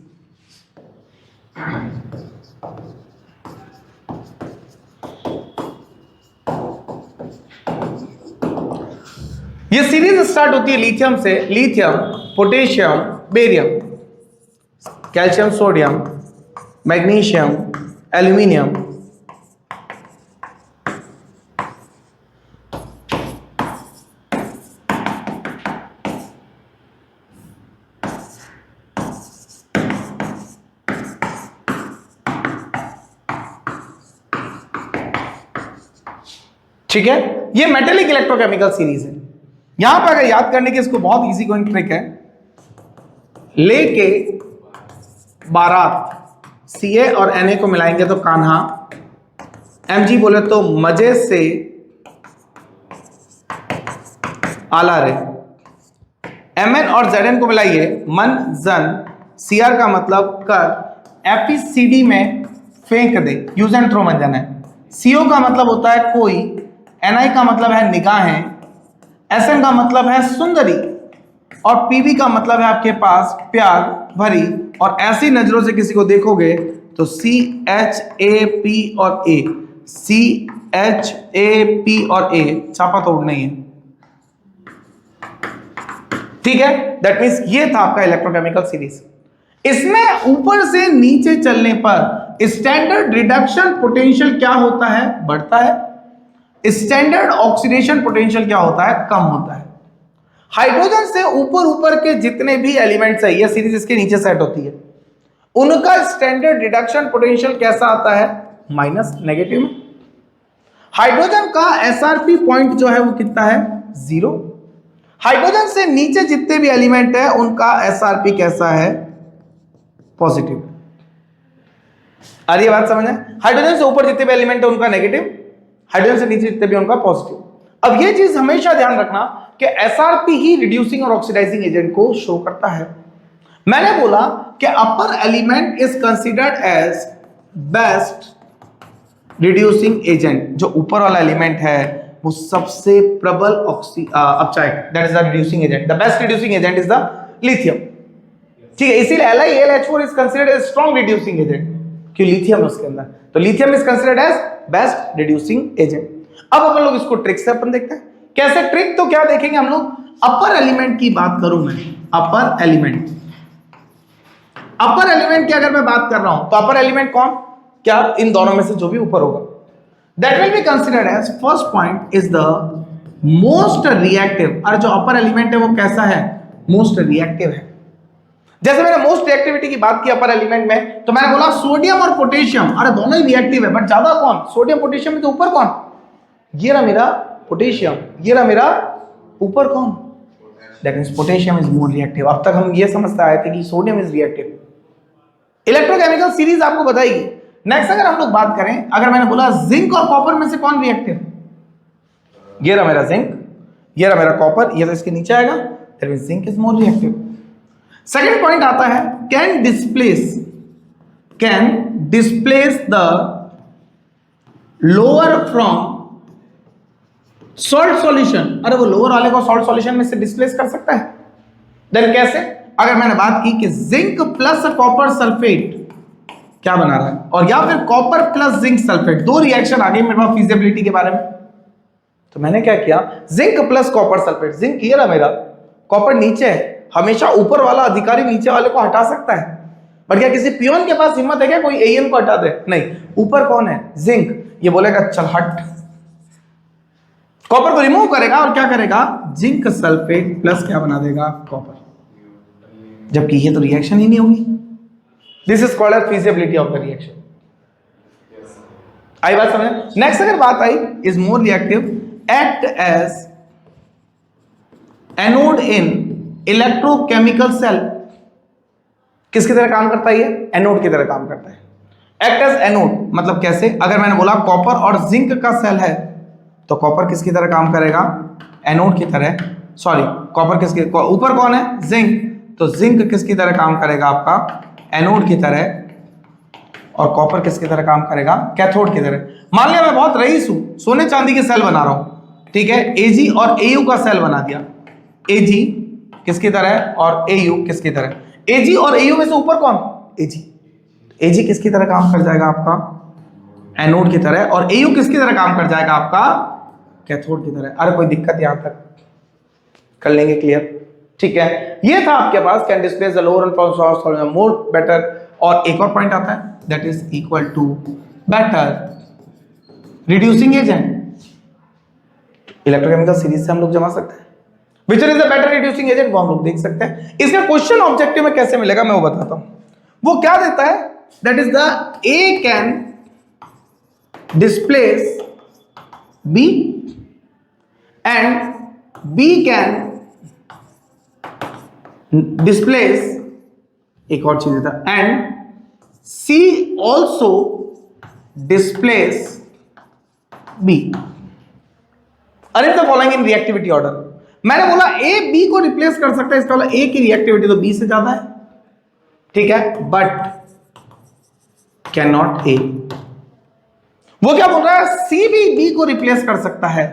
ये सीरीज स्टार्ट होती है लिथियम से, lithium, potassium, barium, calcium, sodium, magnesium, aluminium, ठीक है। ये मेटेलिक इलेक्ट्रोकेमिकल सीरीज है। यहां पर अगर याद करने की इसको बहुत इजी गोइंग ट्रिक है, लेके बारात Ca और Na को मिलाएंगे तो कान्हा, Mg बोले तो मजे से आला रे, Mn और Zn को मिलाइए मन जन, Cr का मतलब कर, FeCD में फेंक दे, यूज एंड थ्रो मंजन है, CO का मतलब होता है कोई, Ni का मतलब है निगाहें, Sn का मतलब है सुंदरी, और Pb का मतलब है आपके पास प्यार भरी, और ऐसी नजरों से किसी को देखोगे तो CHAP और A, CHAP और A छापा तोड़ नहीं है, ठीक है। दैट मीन्स ये था आपका इलेक्ट्रोकेमिकल सीरीज। इसमें ऊपर से नीचे चलने पर स्टैंडर्ड रिडक्शन पोटेंशियल क्या होता है? बढ़ता है। स्टैंडर्ड ऑक्सीडेशन पोटेंशियल क्या होता है? कम होता है। हाइड्रोजन से ऊपर के जितने भी एलिमेंट्स है, ये सीरीज इसके नीचे सेट होती है, उनका स्टैंडर्ड रिडक्शन पोटेंशियल कैसा आता है? माइनस, नेगेटिव में। हाइड्रोजन का एसआरपी पॉइंट जो है वो कितना है? 0। हाइड्रोजन से नीचे जितने भी एलिमेंट है उनका एसआरपी कैसा है? पॉजिटिव। आ रही है बात समझ में? हाइड्रोजन से ऊपर जितने भी एलिमेंट है उनका नेगेटिव, हाइड्रोजन से नीचे जितने भी उनका पॉजिटिव। अब ये चीज हमेशा ध्यान रखना कि एसआरपी ही रिड्यूसिंग और ऑक्सीडाइजिंग एजेंट को शो करता है। मैंने बोला कि upper element is considered as best reducing agent. जो ऊपर वाला एलिमेंट है वो सबसे प्रबल that is the reducing agent. The best reducing agent is the lithium. ठीक है, इसीलिए LiAlH4 is considered as strong reducing agent, क्यों लिथियम है उसके अंदर, तो lithium is considered as best reducing agent. अब अपन लोग इसको ट्रिक से अपन देखते हैं कैसे। ट्रिक तो क्या देखेंगे हम लोग, अपर एलिमेंट की बात करूं मैं, अपर एलिमेंट की अगर मैं बात कर रहा हूं तो अपर एलिमेंट कौन, क्या इन दोनों में से जो भी ऊपर होगा, that will be considered as first point is the most reactive. और जो अपर एलिमेंट है वो कैसा है, मोस्ट रिएक्टिव है। जैसे मैंने मोस्ट रिएक्टिविटी की बात की अपर एलिमेंट में, तो मैंने बोला सोडियम और पोटेशियम, अरे दोनों ही रिएक्टिव है, बट ज्यादा कौन, सोडियम पोटेशियम में तो ऊपर कौन, ये रहा मेरा पोटेशियम, ये रहा मेरा ऊपर कौन, that means potassium is more reactive. अब तक हम ये समझते आए थे कि sodium is reactive. Electrochemical series आपको बताएगी। नेक्स्ट अगर हम लोग बात करें, अगर मैंने बोला जिंक और कॉपर में से कौन रिएक्टिव, ये रहा मेरा जिंक, ये रहा मेरा कॉपर, ये तो इसके नीचे आएगा, that means zinc is more reactive. Second point आता है can displace the lower from salt solution. अरे वो लोअर वाले को सॉल्ट सॉल्यूशन में से डिस्प्लेस कर सकता है। देन कैसे, अगर मैंने बात की कि जिंक प्लस कॉपर सल्फेट क्या बना रहा है, और या फिर कॉपर प्लस जिंक सल्फेट, दो रिएक्शन आ गई मेरे पास फिजिबिलिटी के बारे में, तो मैंने क्या किया, zinc plus copper sulphate, zinc ये रहा मेरा, कॉपर नीचे है, हमेशा ऊपर वाला अधिकारी नीचे वाले को हटा सकता है, पर क्या किसी पियोन के पास हिम्मत है क्या कोई एएन को हटा दे, नहीं, ऊपर कौन है, जिंक, ये बोलेगा चल हट, कॉपर को रिमूव करेगा और क्या करेगा, जिंक सल्फेट प्लस क्या बना देगा, कॉपर, जबकि ये तो रिएक्शन ही नहीं होगी। This is called as feasibility of the reaction. आई बात समझ। नेक्स्ट अगर बात आई, is more reactive, act as anode in electrochemical cell. किसकी तरह काम करता है ये, एनोड की तरह काम करता है। एक्ट एज एनोड मतलब कैसे, अगर मैंने बोला कॉपर और जिंक का सेल है, तो कॉपर किसकी तरह काम करेगा, एनोड की तरह, सॉरी कॉपर किसके ऊपर कौन है, जिंक, तो जिंक किसकी तरह काम करेगा आपका, एनोड की तरह, और कॉपर किसकी तरह काम करेगा, कैथोड की तरह। मान लिया मैं बहुत रईस हूं, सोने चांदी के सेल बना रहा हूं, ठीक है, एजी और एयू का सेल बना दिया, एजी किसकी तरह और एयू किसकी तरह, एजी और एयू में से ऊपर कौन, एजी, एजी किसकी तरह काम कर जाएगा आपका, एनोड की तरह, और एयू किसकी तरह काम कर जाएगा आपका, कैथोड की तरह। अरे कोई दिक्कत यहां तक कर लेंगे क्लियर, ठीक है। ये था आपके पास can displace the lower from salt more better, और एक और पॉइंट आता है that is equal to better reducing agent. Electrochemical series से हम लोग जमा सकते हैं, which is the better reducing agent, वो हम लोग देख सकते हैं। इसका क्वेश्चन ऑब्जेक्टिव में कैसे मिलेगा मैं वो बताता हूं। वो क्या देता है, that is the A can displace B and B can displace, एक और चीज देता, and C also displace B. Are the following in reactivity order. मैंने बोला ए बी को रिप्लेस कर सकता है, इसका मतलब ए की रिएक्टिविटी तो बी से ज्यादा है, ठीक है, बट कैन नॉट ए। वो क्या बोल रहा है, सी भी बी को रिप्लेस कर सकता है,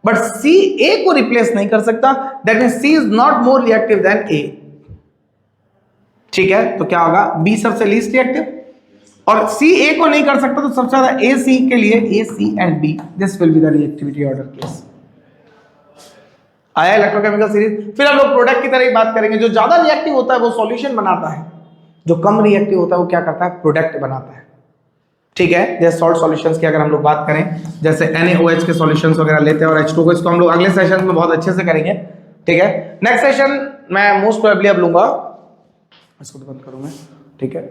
बट सी ए को रिप्लेस नहीं कर सकता, that means C is not more reactive than A, ठीक है। तो क्या होगा, बी सबसे लीस्ट रिएक्टिव, और सी ए को नहीं कर सकता, तो सबसे ज्यादा ए सी के लिए A C and B, this will be the reactivity order case. आया इलेक्ट्रोकेमिकल सीरीज। फिर हम लोग प्रोडक्ट की तरह ही बात करेंगे, जो ज्यादा रिएक्टिव होता है वो सॉल्यूशन बनाता है, जो कम रिएक्टिव होता है वो क्या करता है, प्रोडक्ट बनाता है, ठीक है। जैसे सॉल्ट सॉल्यूशंस की अगर हम लोग बात करें, जैसे NaOH के सॉल्यूशंस वगैरह लेते हैं, और H2 को, इसको हम लोग अगले सेशन में बहुत अच्छे से करेंगे, ठीक है। नेक्स्ट सेशन मैं मोस्ट प्रोबेबली अब लूंगा, इसको तो बंद करूं मैं, ठीक है।